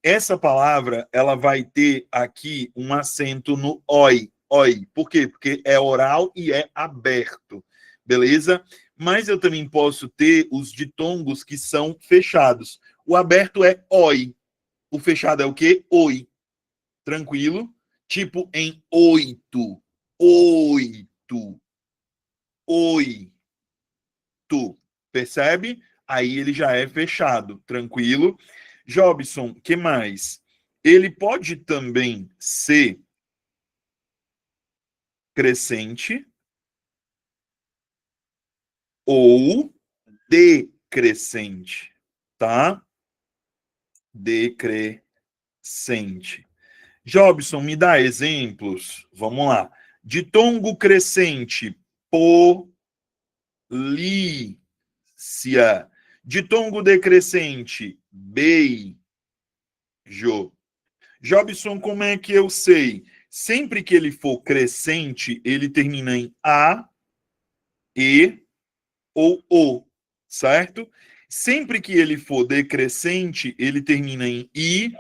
essa palavra ela vai ter aqui um acento no oi, oi. Por quê? Porque é oral e é aberto, beleza? Mas eu também posso ter os ditongos que são fechados. O aberto é oi, o fechado é o quê? Oi. Tranquilo? Tipo em oito, oito, oito. Percebe? Aí ele já é fechado. Tranquilo? Jobson, que mais? Ele pode também ser crescente ou decrescente, tá? Decrescente. Jobson, me dá exemplos. Vamos lá. Ditongo crescente, polícia. Ditongo decrescente, beijo. Jobson, como é que eu sei? Sempre que ele for crescente, ele termina em A, E ou O, certo? Sempre que ele for decrescente, ele termina em I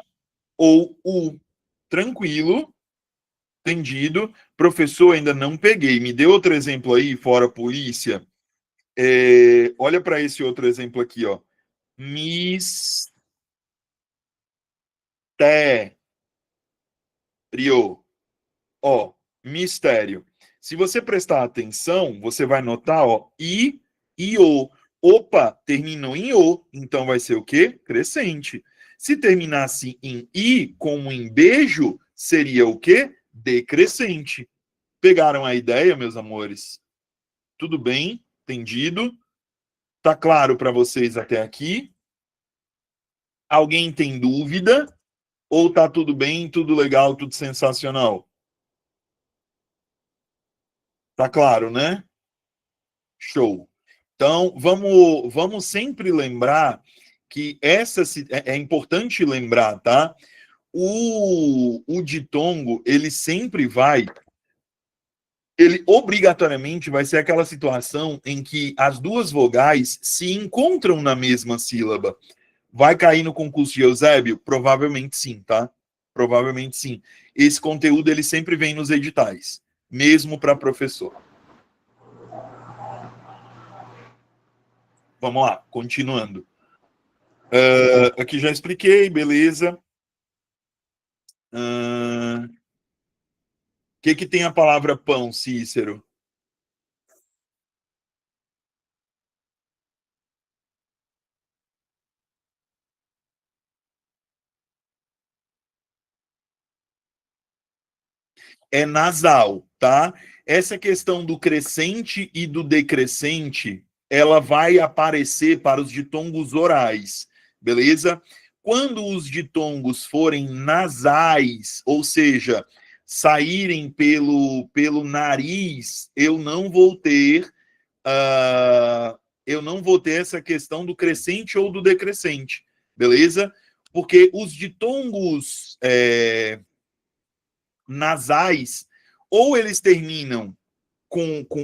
ou U. Tranquilo? Entendido? Professor, ainda não peguei. Me dê outro exemplo aí, fora polícia. Olha para esse outro exemplo aqui, ó. Mistério. Ó, mistério. Se você prestar atenção, você vai notar, ó, I e O. Opa, terminou em O, então vai ser o quê? Crescente. Se terminasse em I, como em beijo, seria o quê? Decrescente. Pegaram a ideia, meus amores? Tudo bem? Entendido? Tá claro para vocês até aqui? Alguém tem dúvida? Ou tá tudo bem, tudo legal, tudo sensacional? Tá claro, né? Show. Então, vamos sempre lembrar que é importante lembrar, tá? O ditongo, ele obrigatoriamente vai ser aquela situação em que as duas vogais se encontram na mesma sílaba. Vai cair no concurso de Eusébio? Provavelmente sim, tá? Provavelmente sim. Esse conteúdo ele sempre vem nos editais, mesmo para professor. Vamos lá, continuando. Aqui já expliquei, beleza. O que tem a palavra pão, Cícero? É nasal, tá? Essa questão do crescente e do decrescente, ela vai aparecer para os ditongos orais, beleza? Quando os ditongos forem nasais, ou seja, saírem pelo nariz, eu não vou ter essa questão do crescente ou do decrescente, beleza? Porque os ditongos nasais, ou eles terminam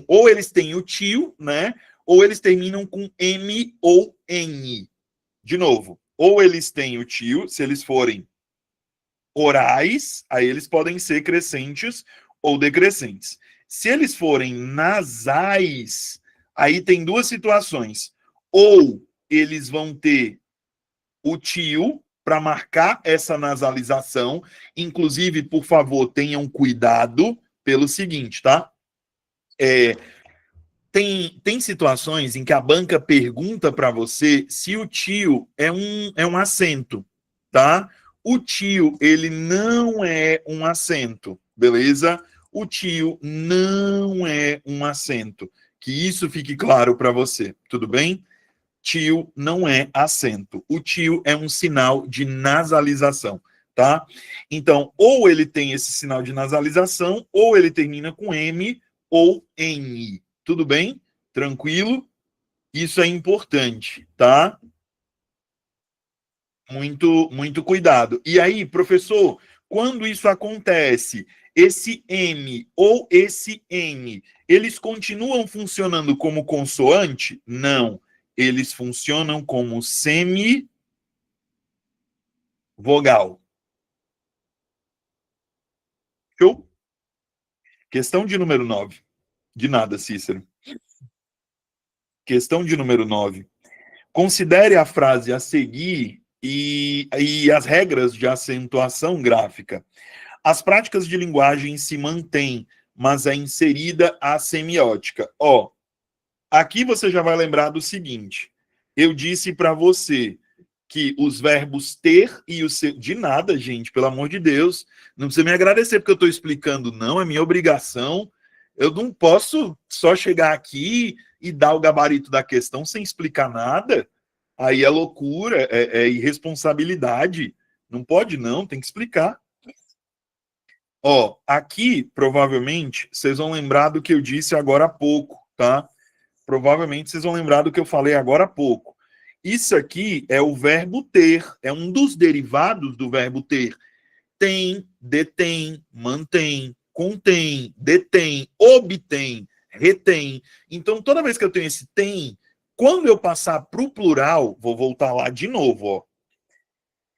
ou eles têm o tio, né? Ou eles terminam com M ou N. De novo, ou eles têm o tio, se eles forem orais, aí eles podem ser crescentes ou decrescentes. Se eles forem nasais, aí tem duas situações. Ou eles vão ter o tio para marcar essa nasalização. Inclusive, por favor, tenham cuidado pelo seguinte, tá? Tem situações em que a banca pergunta para você se o tio é um acento, tá? O tio, ele não é um acento, beleza? O tio não é um acento. Que isso fique claro para você, tudo bem? Tio não é acento. O tio é um sinal de nasalização, tá? Então, ou ele tem esse sinal de nasalização, ou ele termina com M ou N. Tudo bem? Tranquilo? Isso é importante, tá? Muito cuidado. E aí, professor, quando isso acontece, esse M ou esse N, eles continuam funcionando como consoante? Não. Eles funcionam como semivogal. Show? Questão de número 9. De nada, Cícero. Questão de número 9. Considere a frase a seguir e as regras de acentuação gráfica. As práticas de linguagem se mantêm, mas é inserida a semiótica. Ó, aqui você já vai lembrar do seguinte. Eu disse para você que os verbos ter e o ser... De nada, gente, pelo amor de Deus. Não precisa me agradecer porque eu estou explicando, não. É minha obrigação. Eu não posso só chegar aqui e dar o gabarito da questão sem explicar nada. Aí é loucura, é irresponsabilidade. Não pode, não, tem que explicar. Ó, aqui, provavelmente, vocês vão lembrar do que eu disse agora há pouco, tá? Provavelmente vocês vão lembrar do que eu falei agora há pouco. Isso aqui é o verbo ter, é um dos derivados do verbo ter. Tem, detém, mantém, contém, detém, obtém, retém. Então, toda vez que eu tenho esse tem, quando eu passar para o plural, vou voltar lá de novo, ó.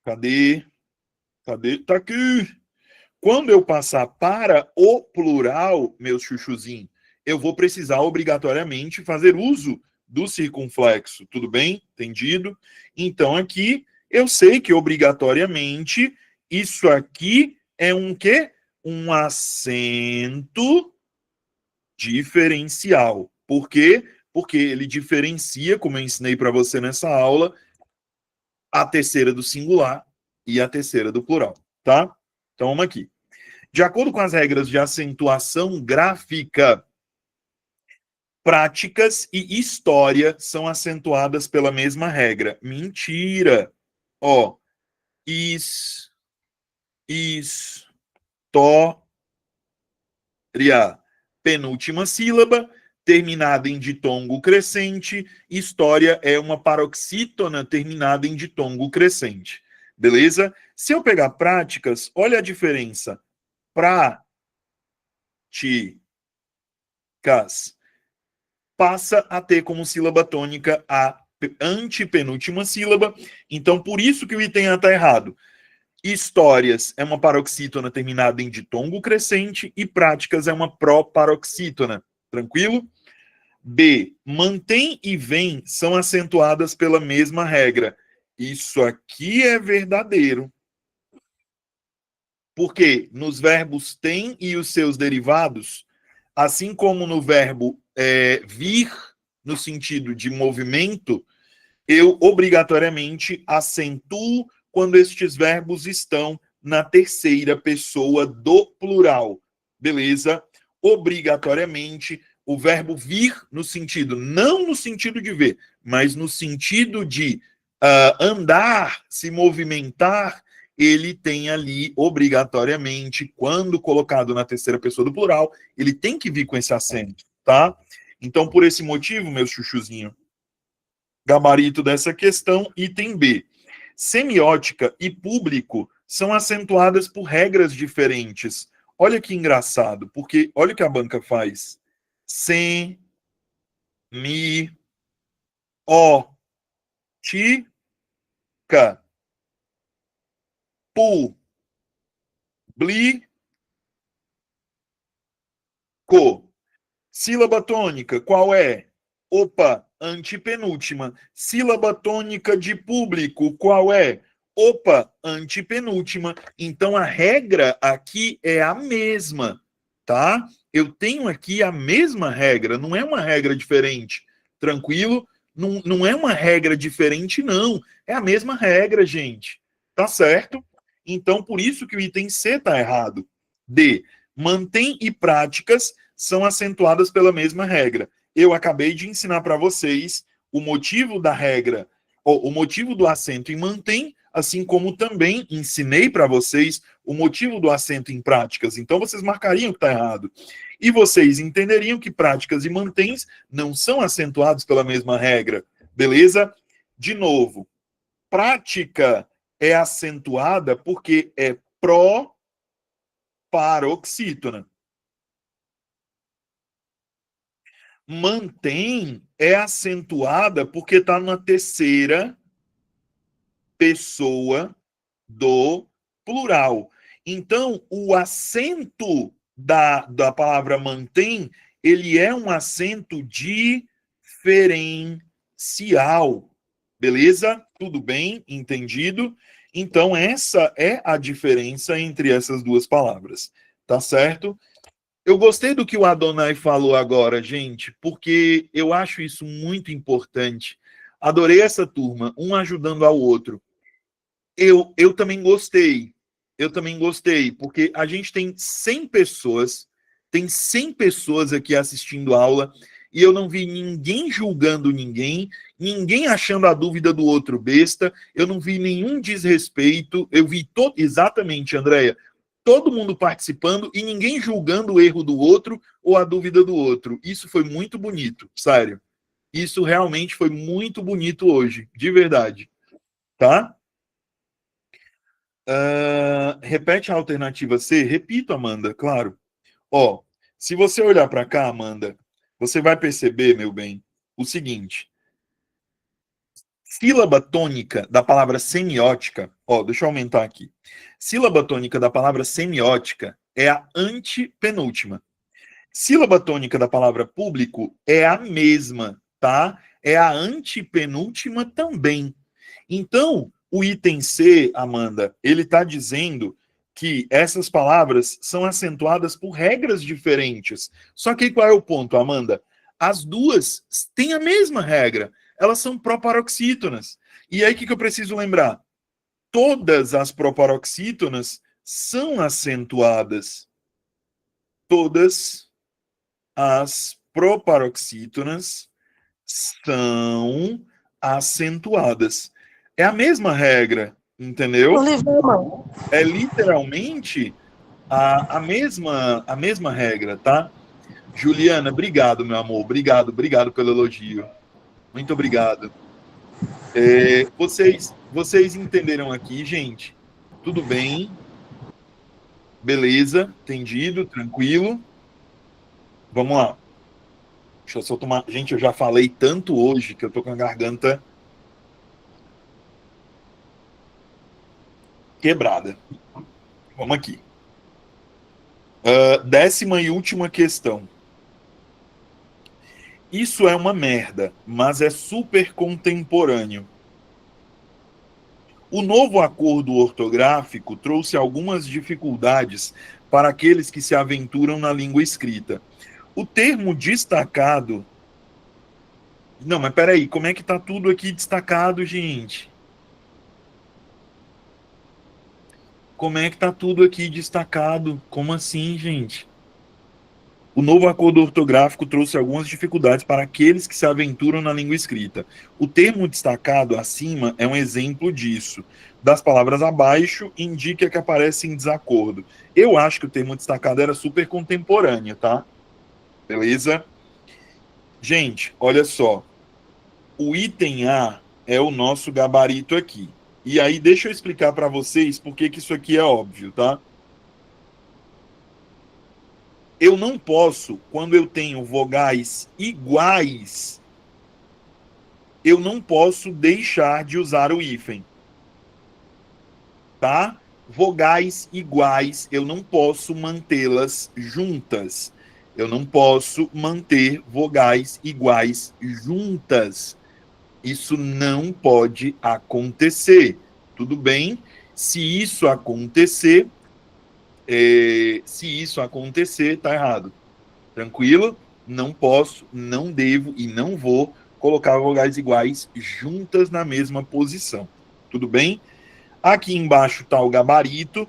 Cadê? Cadê? Tá aqui. Quando eu passar para o plural, meu chuchuzinho, eu vou precisar obrigatoriamente fazer uso do circunflexo. Tudo bem? Entendido? Então, aqui, eu sei que obrigatoriamente isso aqui é um quê? Um acento diferencial. Por quê? Porque ele diferencia, como eu ensinei para você nessa aula, a terceira do singular e a terceira do plural, tá? Então, vamos aqui. De acordo com as regras de acentuação gráfica, práticas e história são acentuadas pela mesma regra. Mentira! Ó, história, penúltima sílaba, terminada em ditongo crescente. História é uma paroxítona terminada em ditongo crescente. Beleza? Se eu pegar práticas, olha a diferença. Práticas passa a ter como sílaba tônica a antepenúltima sílaba. Então, por isso que o item A está errado. Histórias é uma paroxítona terminada em ditongo crescente e práticas é uma proparoxítona. Tranquilo? B. Mantém e vem são acentuadas pela mesma regra. Isso aqui é verdadeiro. Porque nos verbos tem e os seus derivados, assim como no verbo vir, no sentido de movimento, eu obrigatoriamente acentuo quando estes verbos estão na terceira pessoa do plural. Beleza? Obrigatoriamente, o verbo vir no sentido, não no sentido de ver, mas no sentido de andar, se movimentar, ele tem ali, obrigatoriamente, quando colocado na terceira pessoa do plural, ele tem que vir com esse acento, tá? Então, por esse motivo, meu chuchuzinho, gabarito dessa questão, item B. Semiótica e público são acentuadas por regras diferentes. Olha que engraçado, porque olha o que a banca faz. Sem, mi, ó, ti, ca, pu, bli, co. Sílaba tônica, qual é? Opa, antepenúltima. Sílaba tônica de público, qual é? Opa, antepenúltima. Então a regra aqui é a mesma, tá? Eu tenho aqui a mesma regra, não é uma regra diferente. Tranquilo? Não é uma regra diferente, não. É a mesma regra, gente. Tá certo? Então, por isso que o item C tá errado. D. Mantém e práticas são acentuadas pela mesma regra. Eu acabei de ensinar para vocês o motivo da regra, o motivo do acento em mantém, assim como também ensinei para vocês o motivo do acento em práticas. Então vocês marcariam que está errado. E vocês entenderiam que práticas e manténs não são acentuados pela mesma regra. Beleza? De novo, prática é acentuada porque é pró-paroxítona. Mantém é acentuada porque está na terceira pessoa do plural. Então, o acento da palavra mantém, ele é um acento diferencial. Beleza? Tudo bem? Entendido? Então, essa é a diferença entre essas duas palavras. Tá certo? Eu gostei do que o Adonai falou agora, gente, porque eu acho isso muito importante. Adorei essa turma, um ajudando ao outro. Eu também gostei. Eu também gostei, porque a gente tem 100 pessoas aqui assistindo aula, e eu não vi ninguém julgando ninguém, ninguém achando a dúvida do outro besta, eu não vi nenhum desrespeito, eu vi exatamente, Andréia, todo mundo participando e ninguém julgando o erro do outro ou a dúvida do outro. Isso foi muito bonito, sério. Isso realmente foi muito bonito hoje, de verdade. Tá? Repete a alternativa C. Repito, Amanda, claro. Ó, se você olhar para cá, Amanda, você vai perceber, meu bem, o seguinte. Sílaba tônica da palavra semiótica, ó, deixa eu aumentar aqui. Sílaba tônica da palavra semiótica é a antepenúltima. Sílaba tônica da palavra público é a mesma, tá? É a antepenúltima também. Então, o item C, Amanda, ele está dizendo que essas palavras são acentuadas por regras diferentes. Só que qual é o ponto, Amanda? As duas têm a mesma regra. Elas são proparoxítonas. E aí, o que eu preciso lembrar? Todas as proparoxítonas são acentuadas. Todas as proparoxítonas são acentuadas. É a mesma regra, entendeu? É literalmente a mesma regra, tá? Juliana, obrigado, meu amor. Obrigado pelo elogio. Muito obrigado. Vocês entenderam aqui, gente? Tudo bem? Beleza? Entendido? Tranquilo? Vamos lá. Deixa eu só tomar. Gente, eu já falei tanto hoje que eu tô com a garganta quebrada. Vamos aqui. 10ª e última questão. Isso é uma merda, mas é super contemporâneo. O novo acordo ortográfico trouxe algumas dificuldades para aqueles que se aventuram na língua escrita. O termo destacado. Não, mas peraí, como é que tá tudo aqui destacado, gente? Como é que tá tudo aqui destacado? Como assim, gente? O novo acordo ortográfico trouxe algumas dificuldades para aqueles que se aventuram na língua escrita. O termo destacado acima é um exemplo disso. Das palavras abaixo, indica que aparece em desacordo. Eu acho que o termo destacado era super contemporâneo, tá? Beleza? Gente, olha só. O item A é o nosso gabarito aqui. E aí, deixa eu explicar para vocês por que isso aqui é óbvio, tá? Eu não posso, quando eu tenho vogais iguais, eu não posso deixar de usar o hífen, tá? Vogais iguais, eu não posso mantê-las juntas. Eu não posso manter vogais iguais juntas. Isso não pode acontecer. Tudo bem? Se isso acontecer, tá errado. Tranquilo? Não posso, não devo e não vou colocar vogais iguais juntas na mesma posição. Tudo bem? Aqui embaixo está o gabarito.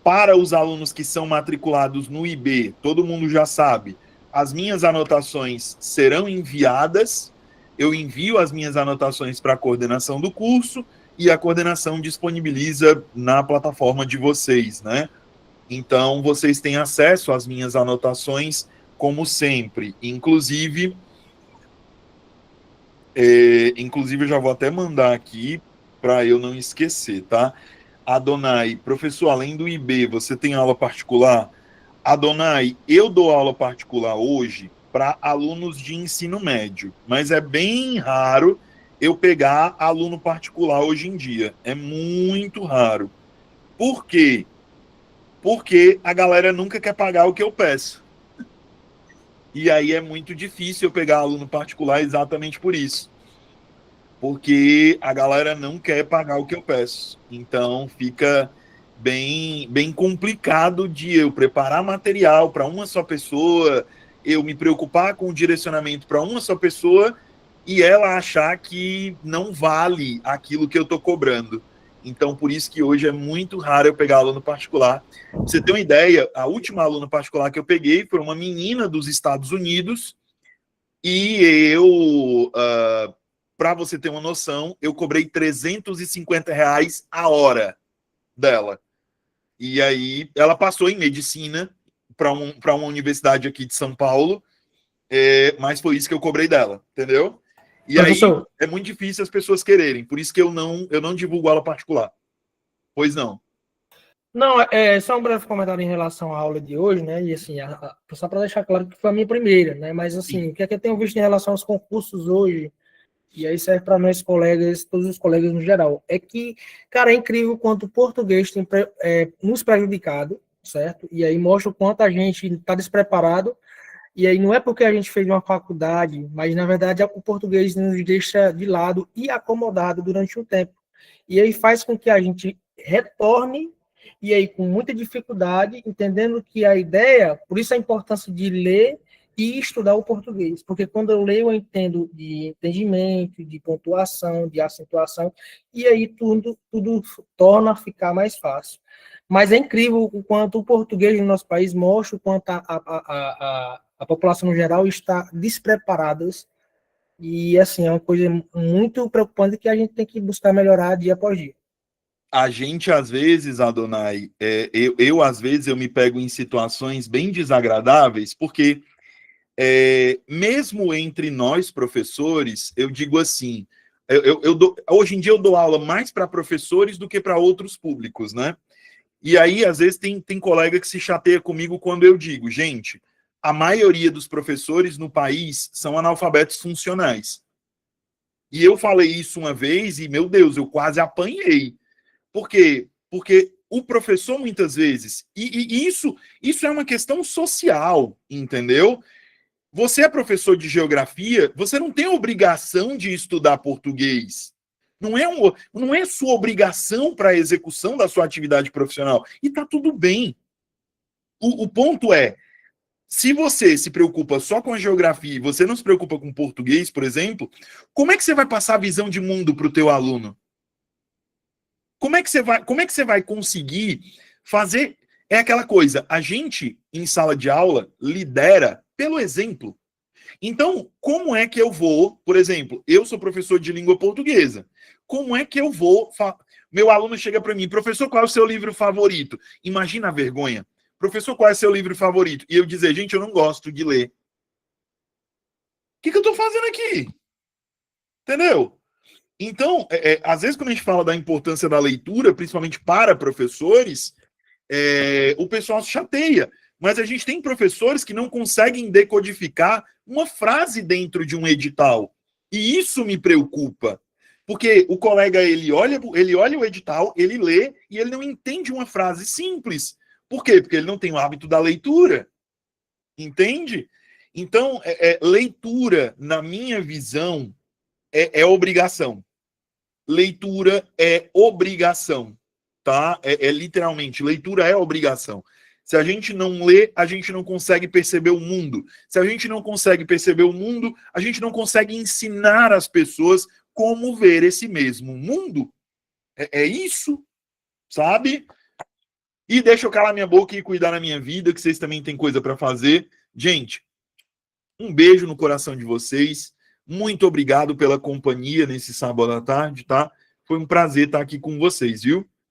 Para os alunos que são matriculados no IB, todo mundo já sabe, as minhas anotações serão enviadas. Eu envio as minhas anotações para a coordenação do curso e a coordenação disponibiliza na plataforma de vocês, né? Então, vocês têm acesso às minhas anotações, como sempre. Inclusive, eu já vou até mandar aqui para eu não esquecer, tá? Adonai, professor, além do IB, você tem aula particular? Adonai, eu dou aula particular hoje para alunos de ensino médio, mas é bem raro eu pegar aluno particular hoje em dia. É muito raro. Por quê? Porque a galera nunca quer pagar o que eu peço. E aí é muito difícil eu pegar aluno particular exatamente por isso. Porque a galera não quer pagar o que eu peço. Então fica bem complicado de eu preparar material para uma só pessoa, eu me preocupar com o direcionamento para uma só pessoa e ela achar que não vale aquilo que eu estou cobrando. Então, por isso que hoje é muito raro eu pegar aluno particular. Pra você ter uma ideia, a última aluna particular que eu peguei foi uma menina dos Estados Unidos e para você ter uma noção, eu cobrei R$ 350 a hora dela. E aí ela passou em medicina para uma universidade aqui de São Paulo, mas foi isso que eu cobrei dela, entendeu? E aí Professor, é muito difícil as pessoas quererem, por isso que eu não divulgo aula particular. Pois não. não, só um breve comentário em relação à aula de hoje, né? E assim, só para deixar claro que foi a minha primeira, né? Mas Sim. assim, o que é que eu tenho visto em relação aos concursos hoje, e aí serve para nós colegas, todos os colegas no geral, é que, cara, é incrível quanto o português tem nos prejudicado, certo? E aí mostra o quanto a gente está despreparado. E aí não é porque a gente fez uma faculdade, mas na verdade o português nos deixa de lado e acomodado durante um tempo. E aí faz com que a gente retorne, e aí com muita dificuldade, entendendo que a ideia, por isso a importância de ler e estudar o português, porque quando eu leio eu entendo de entendimento, de pontuação, de acentuação, e aí tudo torna a ficar mais fácil. Mas é incrível o quanto o português no nosso país mostra o quanto a população no geral está despreparada. E, assim, é uma coisa muito preocupante que a gente tem que buscar melhorar dia após dia. A gente, às vezes, Adonai, às vezes, eu me pego em situações bem desagradáveis, porque mesmo entre nós, professores, eu digo assim, hoje em dia eu dou aula mais para professores do que para outros públicos, né? E aí, às vezes, tem colega que se chateia comigo quando eu digo, gente, a maioria dos professores no país são analfabetos funcionais. E eu falei isso uma vez e, meu Deus, eu quase apanhei. Por quê? Porque o professor, muitas vezes, e isso é uma questão social, entendeu? Você é professor de geografia, você não tem obrigação de estudar português. Não é sua obrigação para a execução da sua atividade profissional. E está tudo bem. O ponto é, se você se preocupa só com a geografia e você não se preocupa com português, por exemplo, como é que você vai passar a visão de mundo para o teu aluno? Como é que você vai conseguir fazer? É aquela coisa, a gente, em sala de aula, lidera pelo exemplo. Então, como é que eu vou, por exemplo, eu sou professor de língua portuguesa, como é que eu vou, meu aluno chega para mim, professor, qual é o seu livro favorito? Imagina a vergonha. Professor, qual é o seu livro favorito? E eu dizer, gente, eu não gosto de ler. O que eu estou fazendo aqui? Entendeu? Então, às vezes, quando a gente fala da importância da leitura, principalmente para professores, o pessoal se chateia. Mas a gente tem professores que não conseguem decodificar uma frase dentro de um edital. E isso me preocupa. Porque o colega, ele olha o edital, ele lê e ele não entende uma frase simples. Por quê? Porque ele não tem o hábito da leitura. Entende? Então, leitura, na minha visão, é obrigação. Leitura é obrigação, tá? Literalmente, leitura é obrigação. Se a gente não lê, a gente não consegue perceber o mundo. Se a gente não consegue perceber o mundo, a gente não consegue ensinar as pessoas como ver esse mesmo mundo. É isso, sabe? E deixa eu calar minha boca e cuidar da minha vida, que vocês também têm coisa para fazer. Gente, um beijo no coração de vocês. Muito obrigado pela companhia nesse sábado à tarde, tá? Foi um prazer estar aqui com vocês, viu?